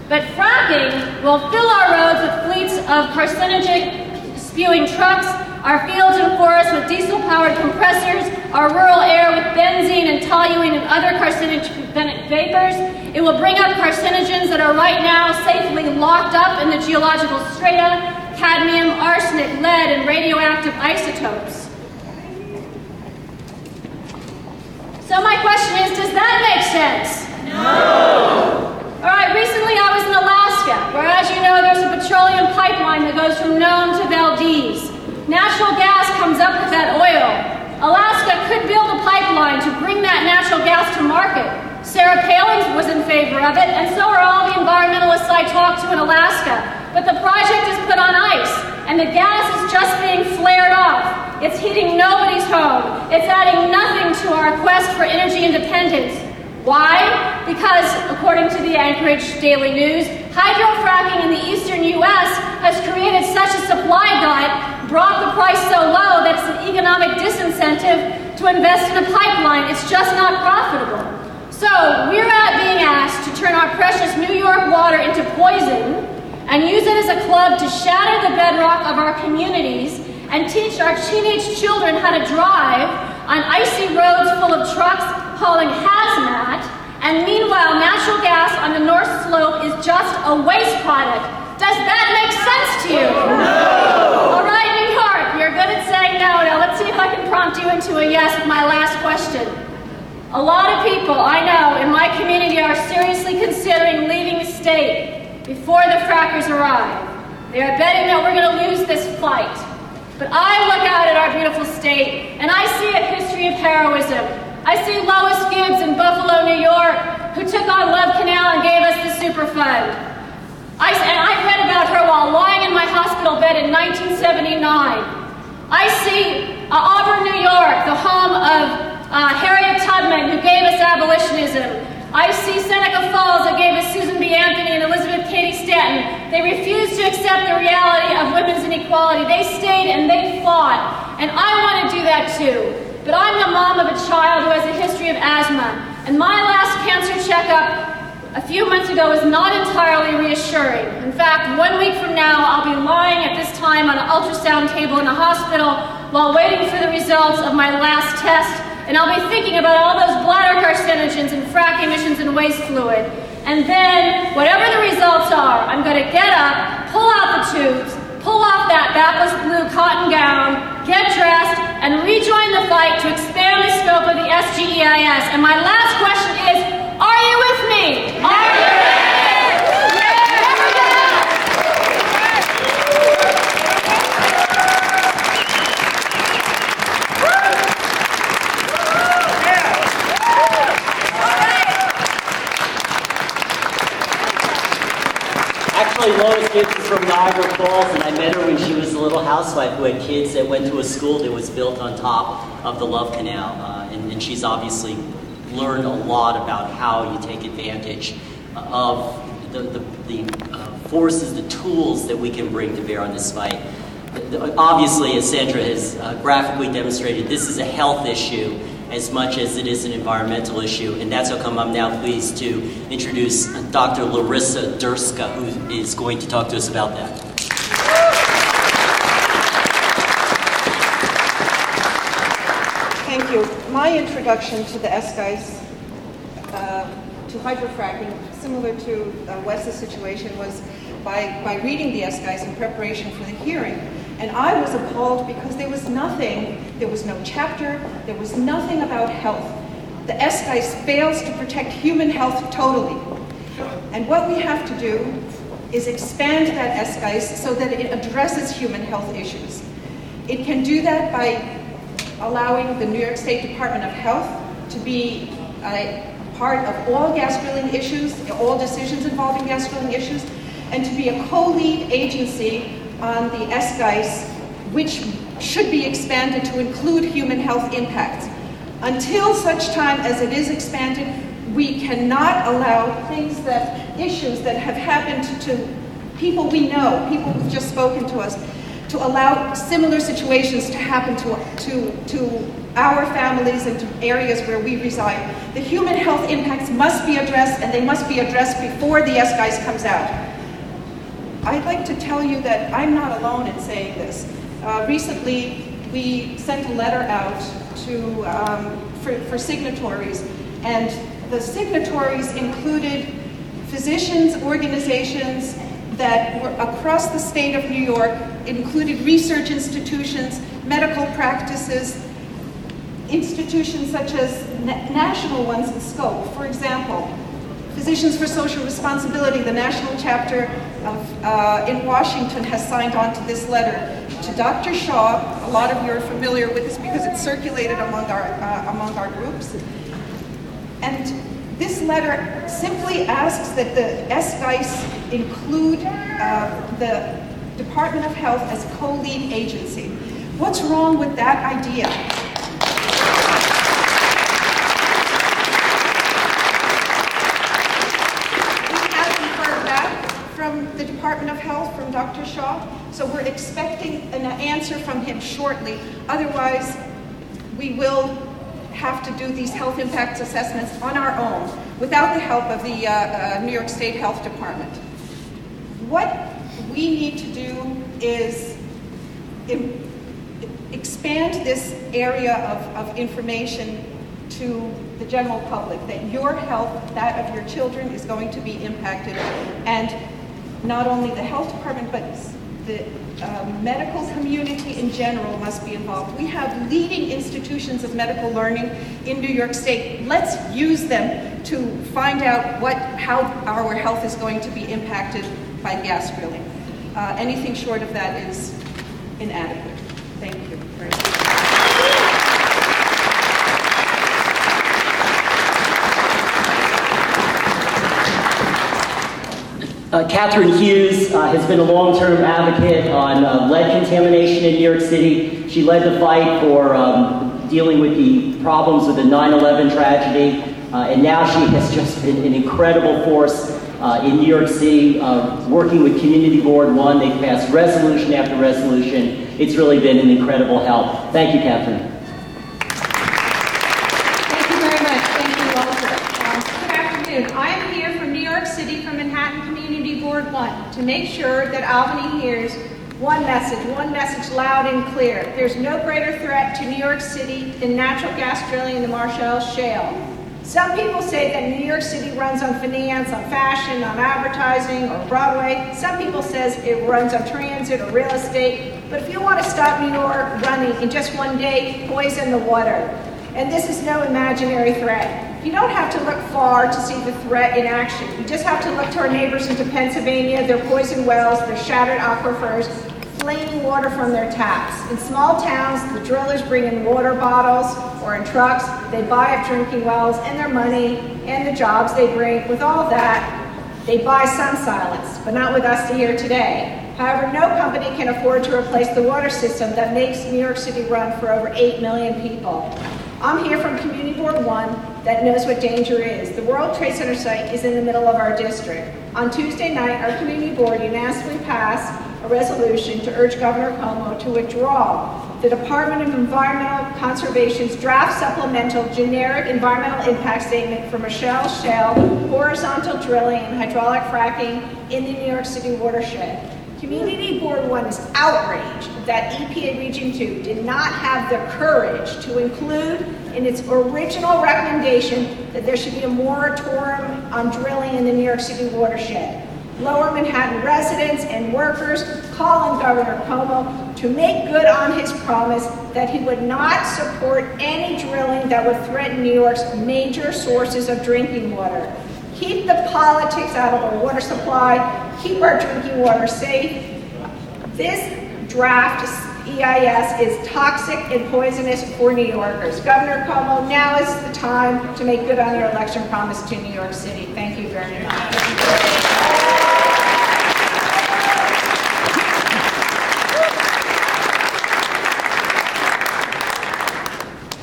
But fracking will fill our roads with fleets of carcinogenic-spewing trucks, our fields and forests with diesel-powered compressors, our rural air with benzene and toluene and other carcinogenic vapors. It will bring up carcinogens that are right now safely locked up in the geological strata, cadmium, arsenic, lead, and radioactive isotopes. So my question is, does that make sense? No! All right, recently I was in Alaska, where, as you know, there's a petroleum pipeline that goes from Nome to Valdez. Natural gas comes up with that oil. Alaska could build a pipeline to bring that natural gas to market. Sarah Palin was in favor of it, and so are all the environmentalists I talked to in Alaska. But the project is put on ice, and the gas is just being flared off. It's heating nobody's home. It's adding nothing to our quest for energy independence. Why? Because, according to the Anchorage Daily News, hydrofracking in the eastern U.S. has created such a supply glut, brought the price so low that it's an economic disincentive to invest in a pipeline. It's just not profitable. So we're being asked to turn our precious New York water into poison and use it as a club to shatter the bedrock of our communities and teach our teenage children how to drive on icy roads full of trucks hauling hazmat, and meanwhile natural gas on the North Slope is just a waste product. Does that make sense to you? No! All right, New York, you're good at saying no. Now let's see if I can prompt you into a yes with my last question. A lot of people I know in my community are seriously considering leaving the state before the frackers arrive. They are betting that we're going to lose this fight. But I look out at our beautiful state and I see a history of heroism. I see Lois Gibbs in Buffalo, New York, who took on Love Canal and gave us the Superfund. I read about her while lying in my hospital bed in 1979. I see Auburn, New York, the home of Harriet Tubman, who gave us abolitionism. I see Seneca Falls, that gave us Susan B. Anthony and Elizabeth Cady Stanton. They refused to accept the reality of women's inequality. They stayed and they fought. And I want to do that too. But I'm the mom of a child who has a history of asthma. And my last cancer checkup a few months ago was not entirely reassuring. In fact, 1 week from now, I'll be lying at this time on an ultrasound table in a hospital while waiting for the results of my last test. And I'll be thinking about all those bladder carcinogens and frac emissions and waste fluid. And then, whatever the results are, I'm going to get up, pull out the tubes, pull off that backless blue cotton gown, get dressed, and rejoin the fight to expand the scope of the SGEIS. And my last question is, are you with me? Are you with me? Actually, Lois Gibbs is from Niagara Falls, and I met her when she was a little housewife who had kids that went to a school that was built on top of the Love Canal. And she's obviously learned a lot about how you take advantage of the forces, the tools that we can bring to bear on this fight. Obviously, as Sandra has graphically demonstrated, this is a health issue as much as it is an environmental issue, and that's how come I'm now pleased to introduce Dr. Larissa Durska, who is going to talk to us about that. Thank you. My introduction to the SGEIS, to hydrofracking, similar to Wes's situation, was by reading the SGEIS in preparation for the hearing. And I was appalled because there was nothing, there was no chapter, there was nothing about health. The SGEIS fails to protect human health totally. And what we have to do is expand that SGEIS so that it addresses human health issues. It can do that by allowing the New York State Department of Health to be a part of all gas drilling issues, all decisions involving gas drilling issues, and to be a co-lead agency on the SGEIS, which should be expanded to include human health impacts. Until such time as it is expanded, we cannot allow issues that have happened to people we know, people who've just spoken to us, to allow similar situations to happen to our families and to areas where we reside. The human health impacts must be addressed, and they must be addressed before the SGEIS comes out. I'd like to tell you that I'm not alone in saying this. Recently, we sent a letter out for signatories, and the signatories included physicians, organizations that were across the state of New York, included research institutions, medical practices, institutions such as national ones in scope. For example, Physicians for Social Responsibility, the national chapter in Washington, has signed on to this letter. To Dr. Shaw, a lot of you are familiar with this because it's circulated among our groups. And this letter simply asks that the SGEIS include the Department of Health as co-lead agency. What's wrong with that idea? Dr. Shaw. So we're expecting an answer from him shortly. Otherwise, we will have to do these health impact assessments on our own without the help of the New York State Health Department. What we need to do is expand this area of information to the general public, that your health, that of your children, is going to be impacted. And not only the health department, but the medical community in general must be involved. We have leading institutions of medical learning in New York State. Let's use them to find out how our health is going to be impacted by gas drilling. Anything short of that is inadequate. Thank you very much. Catherine Hughes has been a long-term advocate on lead contamination in New York City. She led the fight for dealing with the problems of the 9/11 tragedy, and now she has just been an incredible force in New York City, working with Community Board 1. They've passed resolution after resolution. It's really been an incredible help. Thank you, Catherine. Thank you very much. Thank you, Walter. Good afternoon. I am here from New York City, from Manhattan Community Board 1, to make sure that Albany hears one message loud and clear. There's no greater threat to New York City than natural gas drilling in the Marshall Shale. Some people say that New York City runs on finance, on fashion, on advertising, or Broadway. Some people says it runs on transit or real estate. But if you want to stop New York running in just one day, poison the water. And this is no imaginary threat. You don't have to look far to see the threat in action. You just have to look to our neighbors into Pennsylvania, their poisoned wells, their shattered aquifers, flaming water from their taps. In small towns, the drillers bring in water bottles or in trucks. They buy up drinking wells and their money and the jobs they bring. With all that, they buy some silence, but not with us here today. However, no company can afford to replace the water system that makes New York City run for over 8 million people. I'm here from Community Board 1 that knows what danger is. The World Trade Center site is in the middle of our district. On Tuesday night, our community board unanimously passed a resolution to urge Governor Cuomo to withdraw the Department of Environmental Conservation's draft supplemental generic environmental impact statement for Marshall Shale horizontal drilling and hydraulic fracking in the New York City watershed. Community Board 1 is outraged that EPA Region 2 did not have the courage to include in its original recommendation that there should be a moratorium on drilling in the New York City watershed. Lower Manhattan residents and workers call on Governor Cuomo to make good on his promise that he would not support any drilling that would threaten New York's major sources of drinking water. Keep the politics out of our water supply, keep our drinking water safe. This draft EIS is toxic and poisonous for New Yorkers. Governor Cuomo, now is the time to make good on your election promise to New York City. Thank you very much.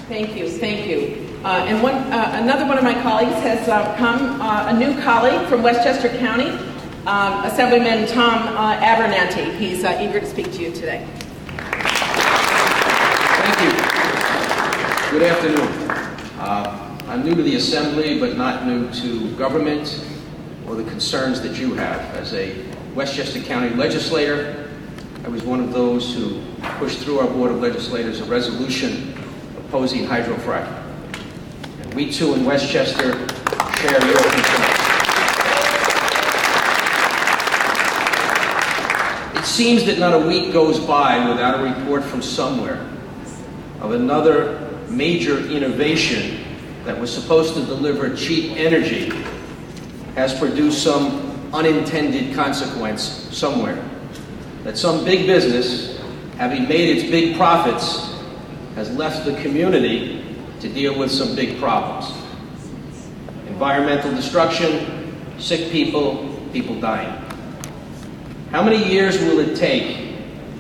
Thank you, thank you. And another one of my colleagues has come, a new colleague from Westchester County, Assemblyman Tom Abernathy. He's eager to speak to you today. Thank you. Good afternoon. I'm new to the Assembly, but not new to government or the concerns that you have. As a Westchester County legislator, I was one of those who pushed through our Board of Legislators a resolution opposing hydrofracking. And we too in Westchester share your concerns. It seems that not a week goes by without a report from somewhere of another major innovation that was supposed to deliver cheap energy has produced some unintended consequence somewhere. That some big business, having made its big profits, has left the community to deal with some big problems. Environmental destruction, sick people, people dying. How many years will it take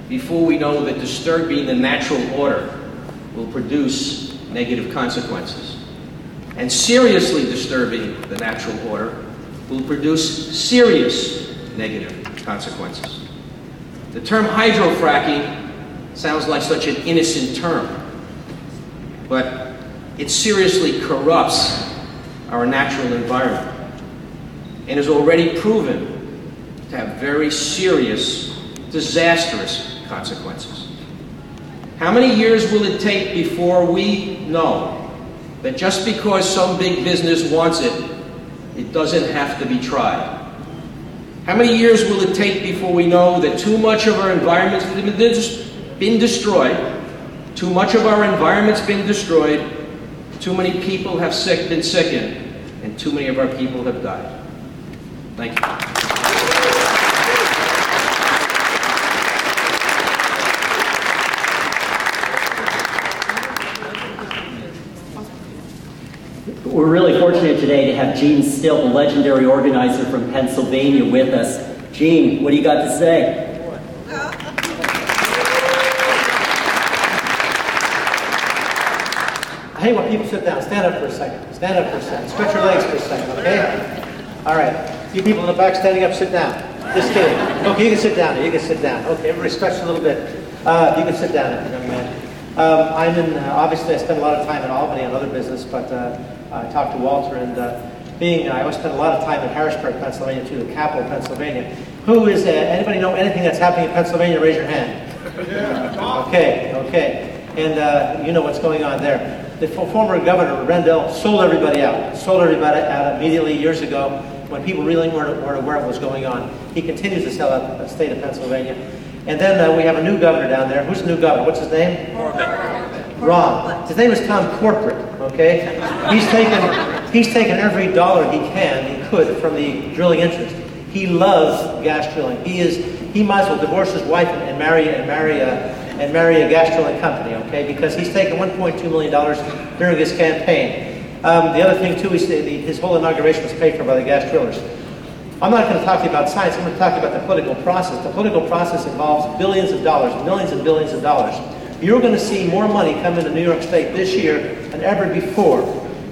before we know that disturbing the natural order will produce negative consequences? And seriously disturbing the natural order will produce serious negative consequences. The term hydrofracking sounds like such an innocent term, but it seriously corrupts our natural environment and is already proven to have very serious, disastrous consequences. How many years will it take before we know that just because some big business wants it, it doesn't have to be tried? How many years will it take before we know that too much of our environment's been destroyed, too much of our environment's been destroyed, too many people have been sickened, and too many of our people have died? Thank you. We're really fortunate today to have Gene Still, the legendary organizer from Pennsylvania, with us. Gene, what do you got to say? I hate when people sit down. Stand up for a second. Stand up for a second. Stretch your legs for a second, okay? All right. You people in the back standing up, sit down. Just kidding. Okay, you can sit down. You can sit down. Okay, everybody stretch a little bit. You can sit down, young man. I'm in, obviously I spend a lot of time in Albany on other business, but I talked to Walter, and I always spend a lot of time in Harrisburg, Pennsylvania, too, the capital of Pennsylvania. Who is, anybody know anything that's happening in Pennsylvania? Raise your hand. Okay, okay. And you know what's going on there. The former governor, Rendell, sold everybody out. Sold everybody out immediately years ago when people really weren't aware of what was going on. He continues to sell out the state of Pennsylvania. And then we have a new governor down there. Who's the new governor? What's his name? Wrong. His name is Tom Corporate, okay? He's taken every dollar he could from the drilling interest. He loves gas drilling. He might as well divorce his wife and marry a gas drilling company, okay? Because he's taken $1.2 million during his campaign. The other thing too, his whole inauguration was paid for by the gas drillers. I'm not going to talk to you about science, I'm going to talk to you about the political process. The political process involves billions of dollars, millions and billions of dollars. You're going to see more money come into New York State this year than ever before.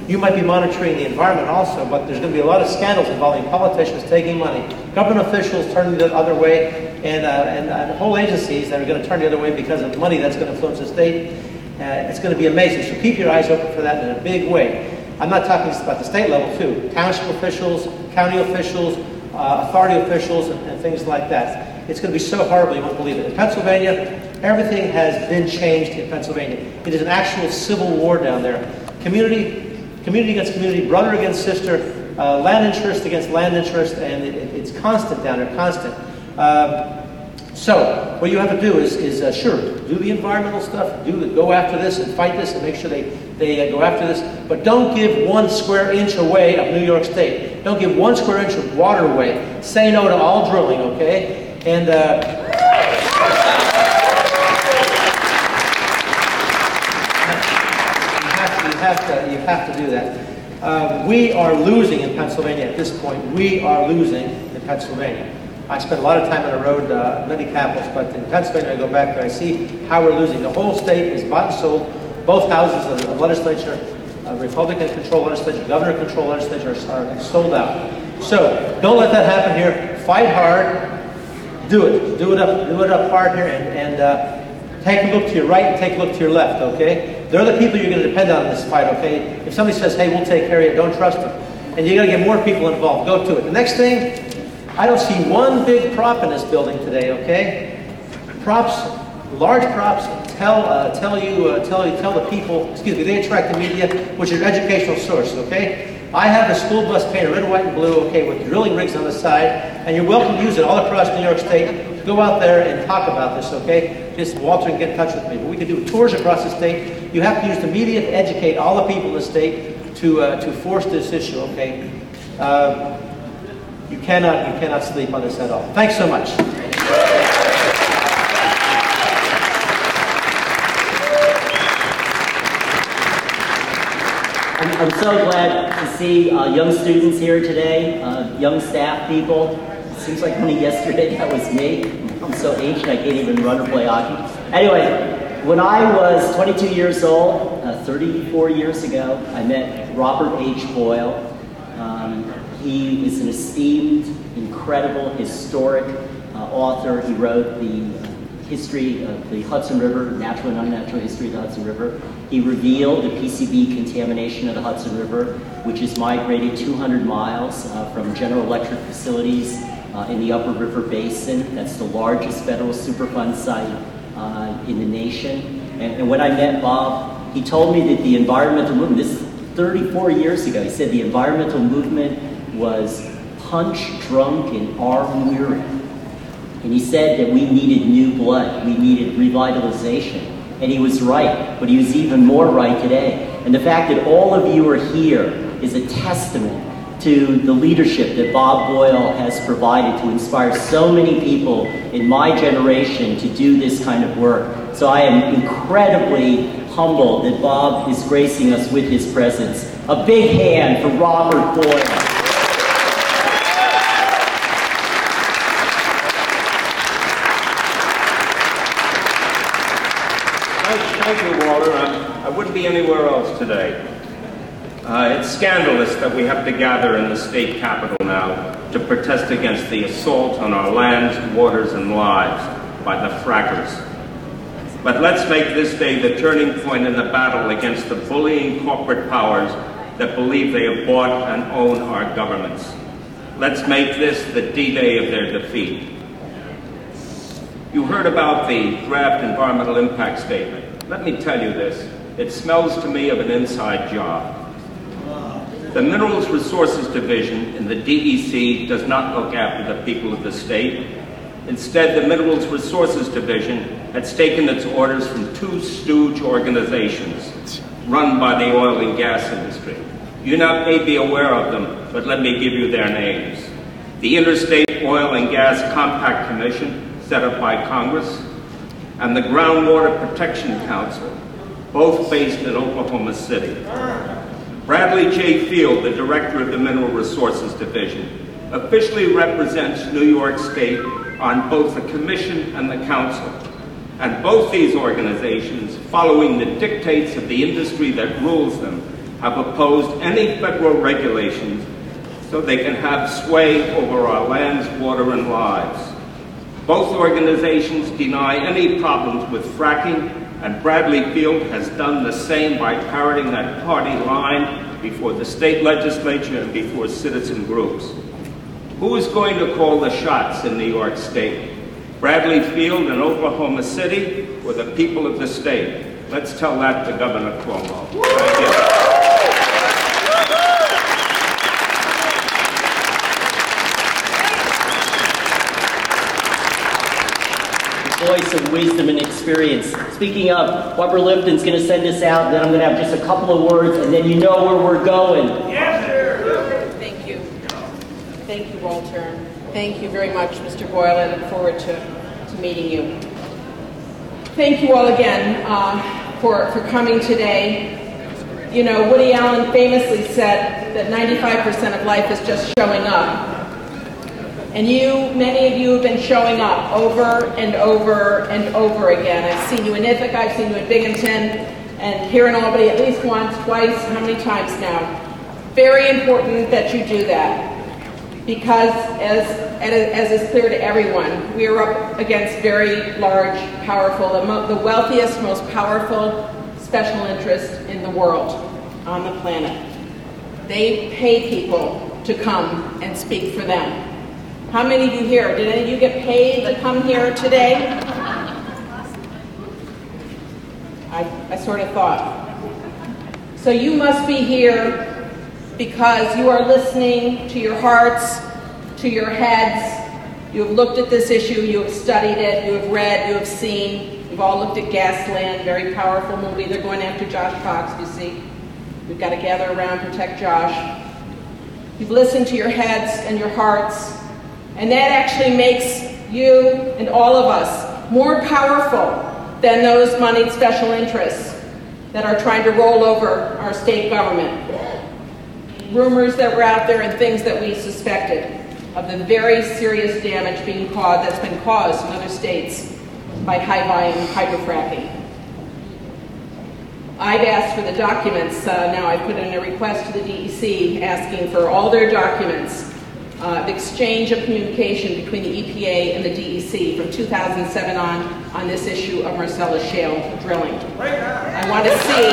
You might be monitoring the environment also, but there's going to be a lot of scandals involving politicians taking money, government officials turning the other way, and whole agencies that are going to turn the other way because of money that's going to influence the state. It's going to be amazing, so keep your eyes open for that in a big way. I'm not talking just about the state level too. Township officials, county officials, authority officials, and things like that. It's going to be so horrible you won't believe it. In Pennsylvania, everything has been changed in Pennsylvania. It is an actual civil war down there. Community against community, brother against sister, land interest against land interest, and it's constant down there, constant. So what you have to do is sure, do the environmental stuff, go after this and fight this and make sure they go after this, but don't give 1 square inch away of New York State. Don't give 1 square inch of water away. Say no to all drilling, okay? And you have to do that. We are losing in Pennsylvania at this point. We are losing in Pennsylvania. I spent a lot of time on the road, many capitals, but in Pennsylvania I go back there, I see how we're losing. The whole state is bought and sold. Both houses of the legislature, Republican-controlled legislature, governor-controlled legislature are sold out. So don't let that happen here. Fight hard. Do it. Do it up hard here, and take a look to your right and take a look to your left, okay? They're the people you're going to depend on in this fight, okay? If somebody says, hey, we'll take care of you, don't trust them. And you got to get more people involved. Go to it. The next thing, I don't see one big prop in this building today, okay? Props, large props, tell the people, they attract the media, which is an educational source, okay? I have a school bus painted red, white, and blue, okay, with drilling rigs on the side, and you're welcome to use it all across New York State. Go out there and talk about this, okay? Just Walter can get in touch with me. But we can do tours across the state. You have to use the media to educate all the people in the state to force this issue, okay? You cannot sleep on this at all. Thanks so much. I'm so glad to see young students here today, young staff people. It seems like only yesterday that was me. I'm so ancient I can't even run or play hockey. Anyway, when I was 22 years old, 34 years ago, I met Robert H. Boyle. He is an esteemed, incredible, historic author. He wrote the history of the Hudson River, natural and unnatural history of the Hudson River. He revealed the PCB contamination of the Hudson River, which has migrated 200 miles from General Electric facilities in the Upper River Basin. That's the largest federal Superfund site in the nation. And when I met Bob, he told me that the environmental movement, this is 34 years ago, he said the environmental movement was punch-drunk and arm-weary. And he said that we needed new blood, we needed revitalization. And he was right, but he was even more right today. And the fact that all of you are here is a testament to the leadership that Bob Boyle has provided to inspire so many people in my generation to do this kind of work. So I am incredibly humbled that Bob is gracing us with his presence. A big hand for Robert Boyle. Thank you, Walter. I wouldn't be anywhere else today. It's scandalous that we have to gather in the state capitol now to protest against the assault on our lands, waters, and lives by the frackers. But let's make this day the turning point in the battle against the bullying corporate powers that believe they have bought and own our governments. Let's make this the D-Day of their defeat. You heard about the draft environmental impact statement. Let me tell you this, it smells to me of an inside job. The Minerals Resources Division in the DEC does not look after the people of the state. Instead, the Minerals Resources Division has taken its orders from two stooge organizations run by the oil and gas industry. You may be aware of them, but let me give you their names. The Interstate Oil and Gas Compact Commission, set up by Congress, and the Groundwater Protection Council, both based in Oklahoma City. Bradley J. Field, the director of the Mineral Resources Division, officially represents New York State on both the commission and the council. And both these organizations, following the dictates of the industry that rules them, have opposed any federal regulations so they can have sway over our lands, water, and lives. Both organizations deny any problems with fracking, and Bradley Field has done the same by parroting that party line before the state legislature and before citizen groups. Who is going to call the shots in New York State? Bradley Field in Oklahoma City or the people of the state? Let's tell that to Governor Cuomo. Thank you. Voice of wisdom and experience. Speaking of, Barbara Lifton's going to send us out, and then I'm going to have just a couple of words, and then you know where we're going. Yes, sir. Thank you. Thank you, Walter. Thank you very much, Mr. Boyle. I look forward to meeting you. Thank you all again for coming today. You know, Woody Allen famously said that 95% of life is just showing up. And many of you have been showing up over and over and over again. I've seen you in Ithaca, I've seen you in Binghamton, and here in Albany at least once, twice, how many times now? Very important that you do that. Because as is clear to everyone, we are up against very large, powerful, the wealthiest, most powerful special interest in the world, on the planet. They pay people to come and speak for them. How many of you here, did any of you get paid to come here today? I sort of thought. So you must be here because you are listening to your hearts, to your heads. You have looked at this issue, you have studied it, you have read, you have seen. We've all looked at Gasland, very powerful movie. They're going after Josh Fox, you see. We've got to gather around, protect Josh. You've listened to your heads and your hearts. And that actually makes you and all of us more powerful than those moneyed special interests that are trying to roll over our state government. Rumors that were out there and things that we suspected of the very serious damage that's been caused in other states by high-volume hydrofracking. I've asked for the documents. Now I've put in a request to the DEC asking for all their documents of exchange of communication between the EPA and the DEC from 2007 on this issue of Marcellus shale drilling. I want to see.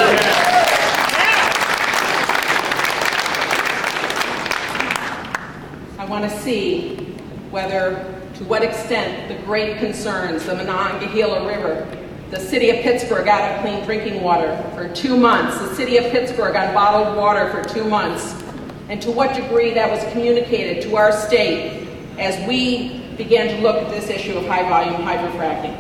I want to see to what extent the great concerns, the Monongahela River, the city of Pittsburgh out of clean drinking water for 2 months, the city of Pittsburgh on bottled water for 2 months, and to what degree that was communicated to our state as we began to look at this issue of high-volume hydrofracking.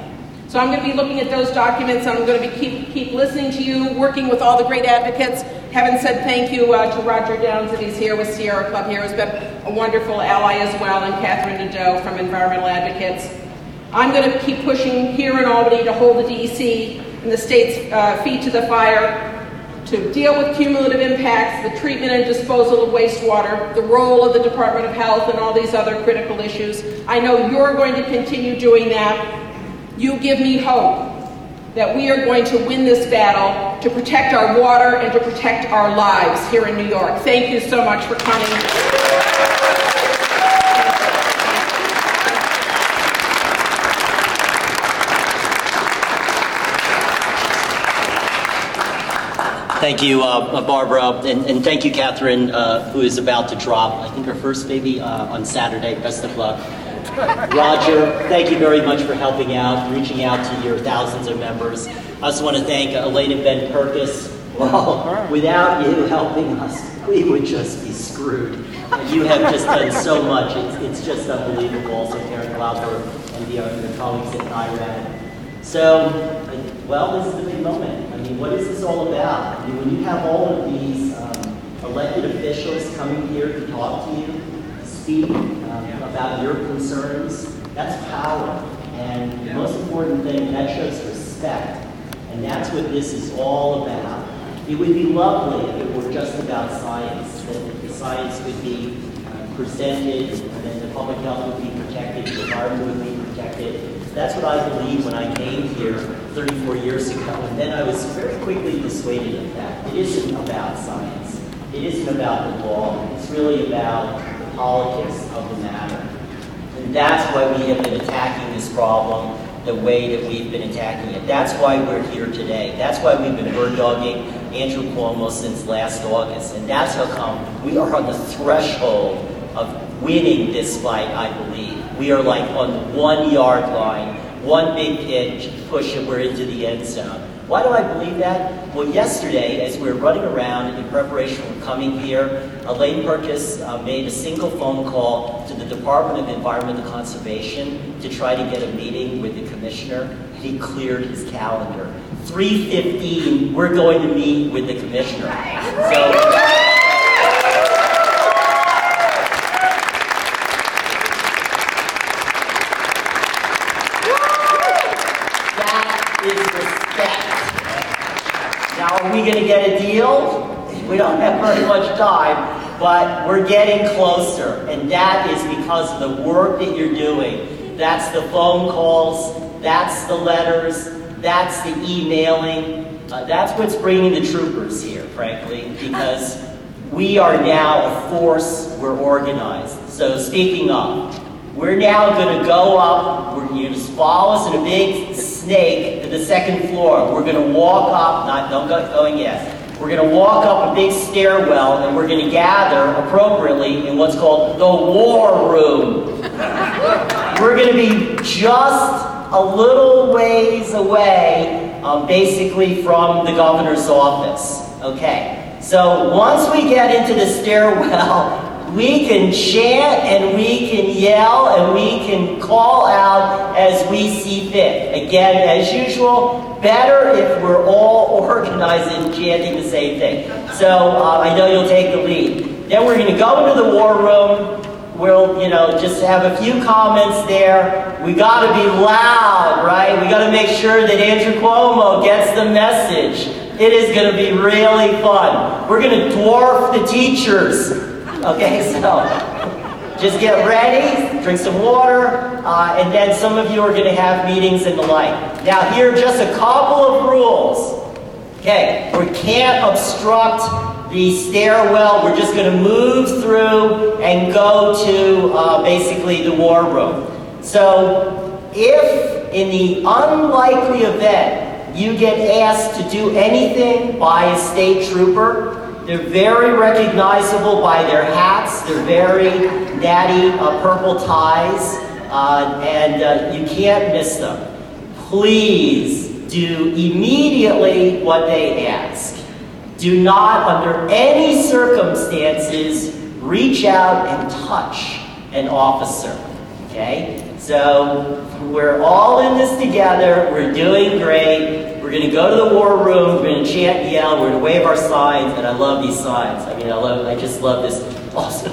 So I'm going to be looking at those documents, and I'm going to be keep listening to you, working with all the great advocates. Having said thank you to Roger Downs, that he's here with Sierra Club here, who's been a wonderful ally as well, and Catherine Nadeau from Environmental Advocates. I'm going to keep pushing here in Albany to hold the DEC and the state's feet to the fire, to deal with cumulative impacts, the treatment and disposal of wastewater, the role of the Department of Health, and all these other critical issues. I know you're going to continue doing that. You give me hope that we are going to win this battle to protect our water and to protect our lives here in New York. Thank you so much for coming. Thank you, Barbara, and thank you, Catherine, who is about to drop, I think, her first baby on Saturday. Best of luck. Roger, thank you very much for helping out, reaching out to your thousands of members. I also want to thank Elaine and Ben Purkis. Well, without you helping us, we would just be screwed. You have just done so much. It's just unbelievable. Also, Karen Glauber and the colleagues at IRAD. So, well, this is the big moment. I mean, what is this all about? I mean, when you have all of these elected officials coming here to talk to you, to speak about your concerns, that's power. And the most important thing, that shows respect. And that's what this is all about. It would be lovely if it were just about science, that the science would be presented, and then the public health would be protected, the environment would be protected. That's what I believed when I came here 34 years ago. And then I was very quickly dissuaded of that. It isn't about science. It isn't about the law. It's really about the politics of the matter. And that's why we have been attacking this problem the way that we've been attacking it. That's why we're here today. That's why we've been bird-dogging Andrew Cuomo since last August. And that's how come we are on the threshold of winning this fight, I believe. We are like on the 1 yard line, one big pitch, push it, we're into the end zone. Why do I believe that? Well, yesterday, as we were running around in preparation for coming here, Elaine Purkis made a single phone call to the Department of Environmental Conservation to try to get a meeting with the commissioner, and he cleared his calendar. 3:15, we're going to meet with the commissioner. So, are we going to get a deal? We don't have very much time, but we're getting closer, and that is because of the work that you're doing. That's the phone calls, that's the letters, that's the emailing. That's what's bringing the troopers here, frankly, because we are now a force, we're organized. So speaking of, we're now going to go up, you just follow us in a big snake to the second floor. We're going to walk up, don't go going yet. We're going to walk up a big stairwell, and we're going to gather appropriately in what's called the war room. We're going to be just a little ways away, basically from the governor's office. Okay, so once we get into the stairwell, we can chant and we can yell and we can call out as we see fit. Again, as usual, better if we're all organized and chanting the same thing. So I know you'll take the lead. Then we're going to go into the war room. We'll, just have a few comments there. We got to be loud, right? We got to make sure that Andrew Cuomo gets the message. It is going to be really fun. We're going to dwarf the teachers. Okay, so just get ready, drink some water, and then some of you are going to have meetings and the like. Now, here are just a couple of rules. Okay, we can't obstruct the stairwell. We're just going to move through, and go to basically the war room. So if in the unlikely event you get asked to do anything by a state trooper, they're very recognizable by their hats. They're very natty purple ties, and you can't miss them. Please do immediately what they ask. Do not, under any circumstances, reach out and touch an officer, okay? So we're all in this together. We're doing great. We're going to go to the war room. We're going to chant and yell. We're going to wave our signs, and I love these signs. I mean, I just love this.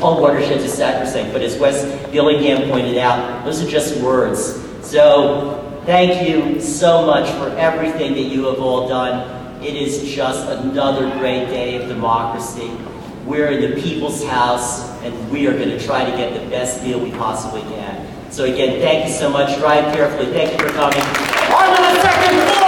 All watersheds is sacrosanct, but as Wes Dillingham pointed out, those are just words. So thank you so much for everything that you have all done. It is just another great day of democracy. We're in the people's house, and we are going to try to get the best deal we possibly can. So again, thank you so much. Drive carefully. Thank you for coming. On to the second floor!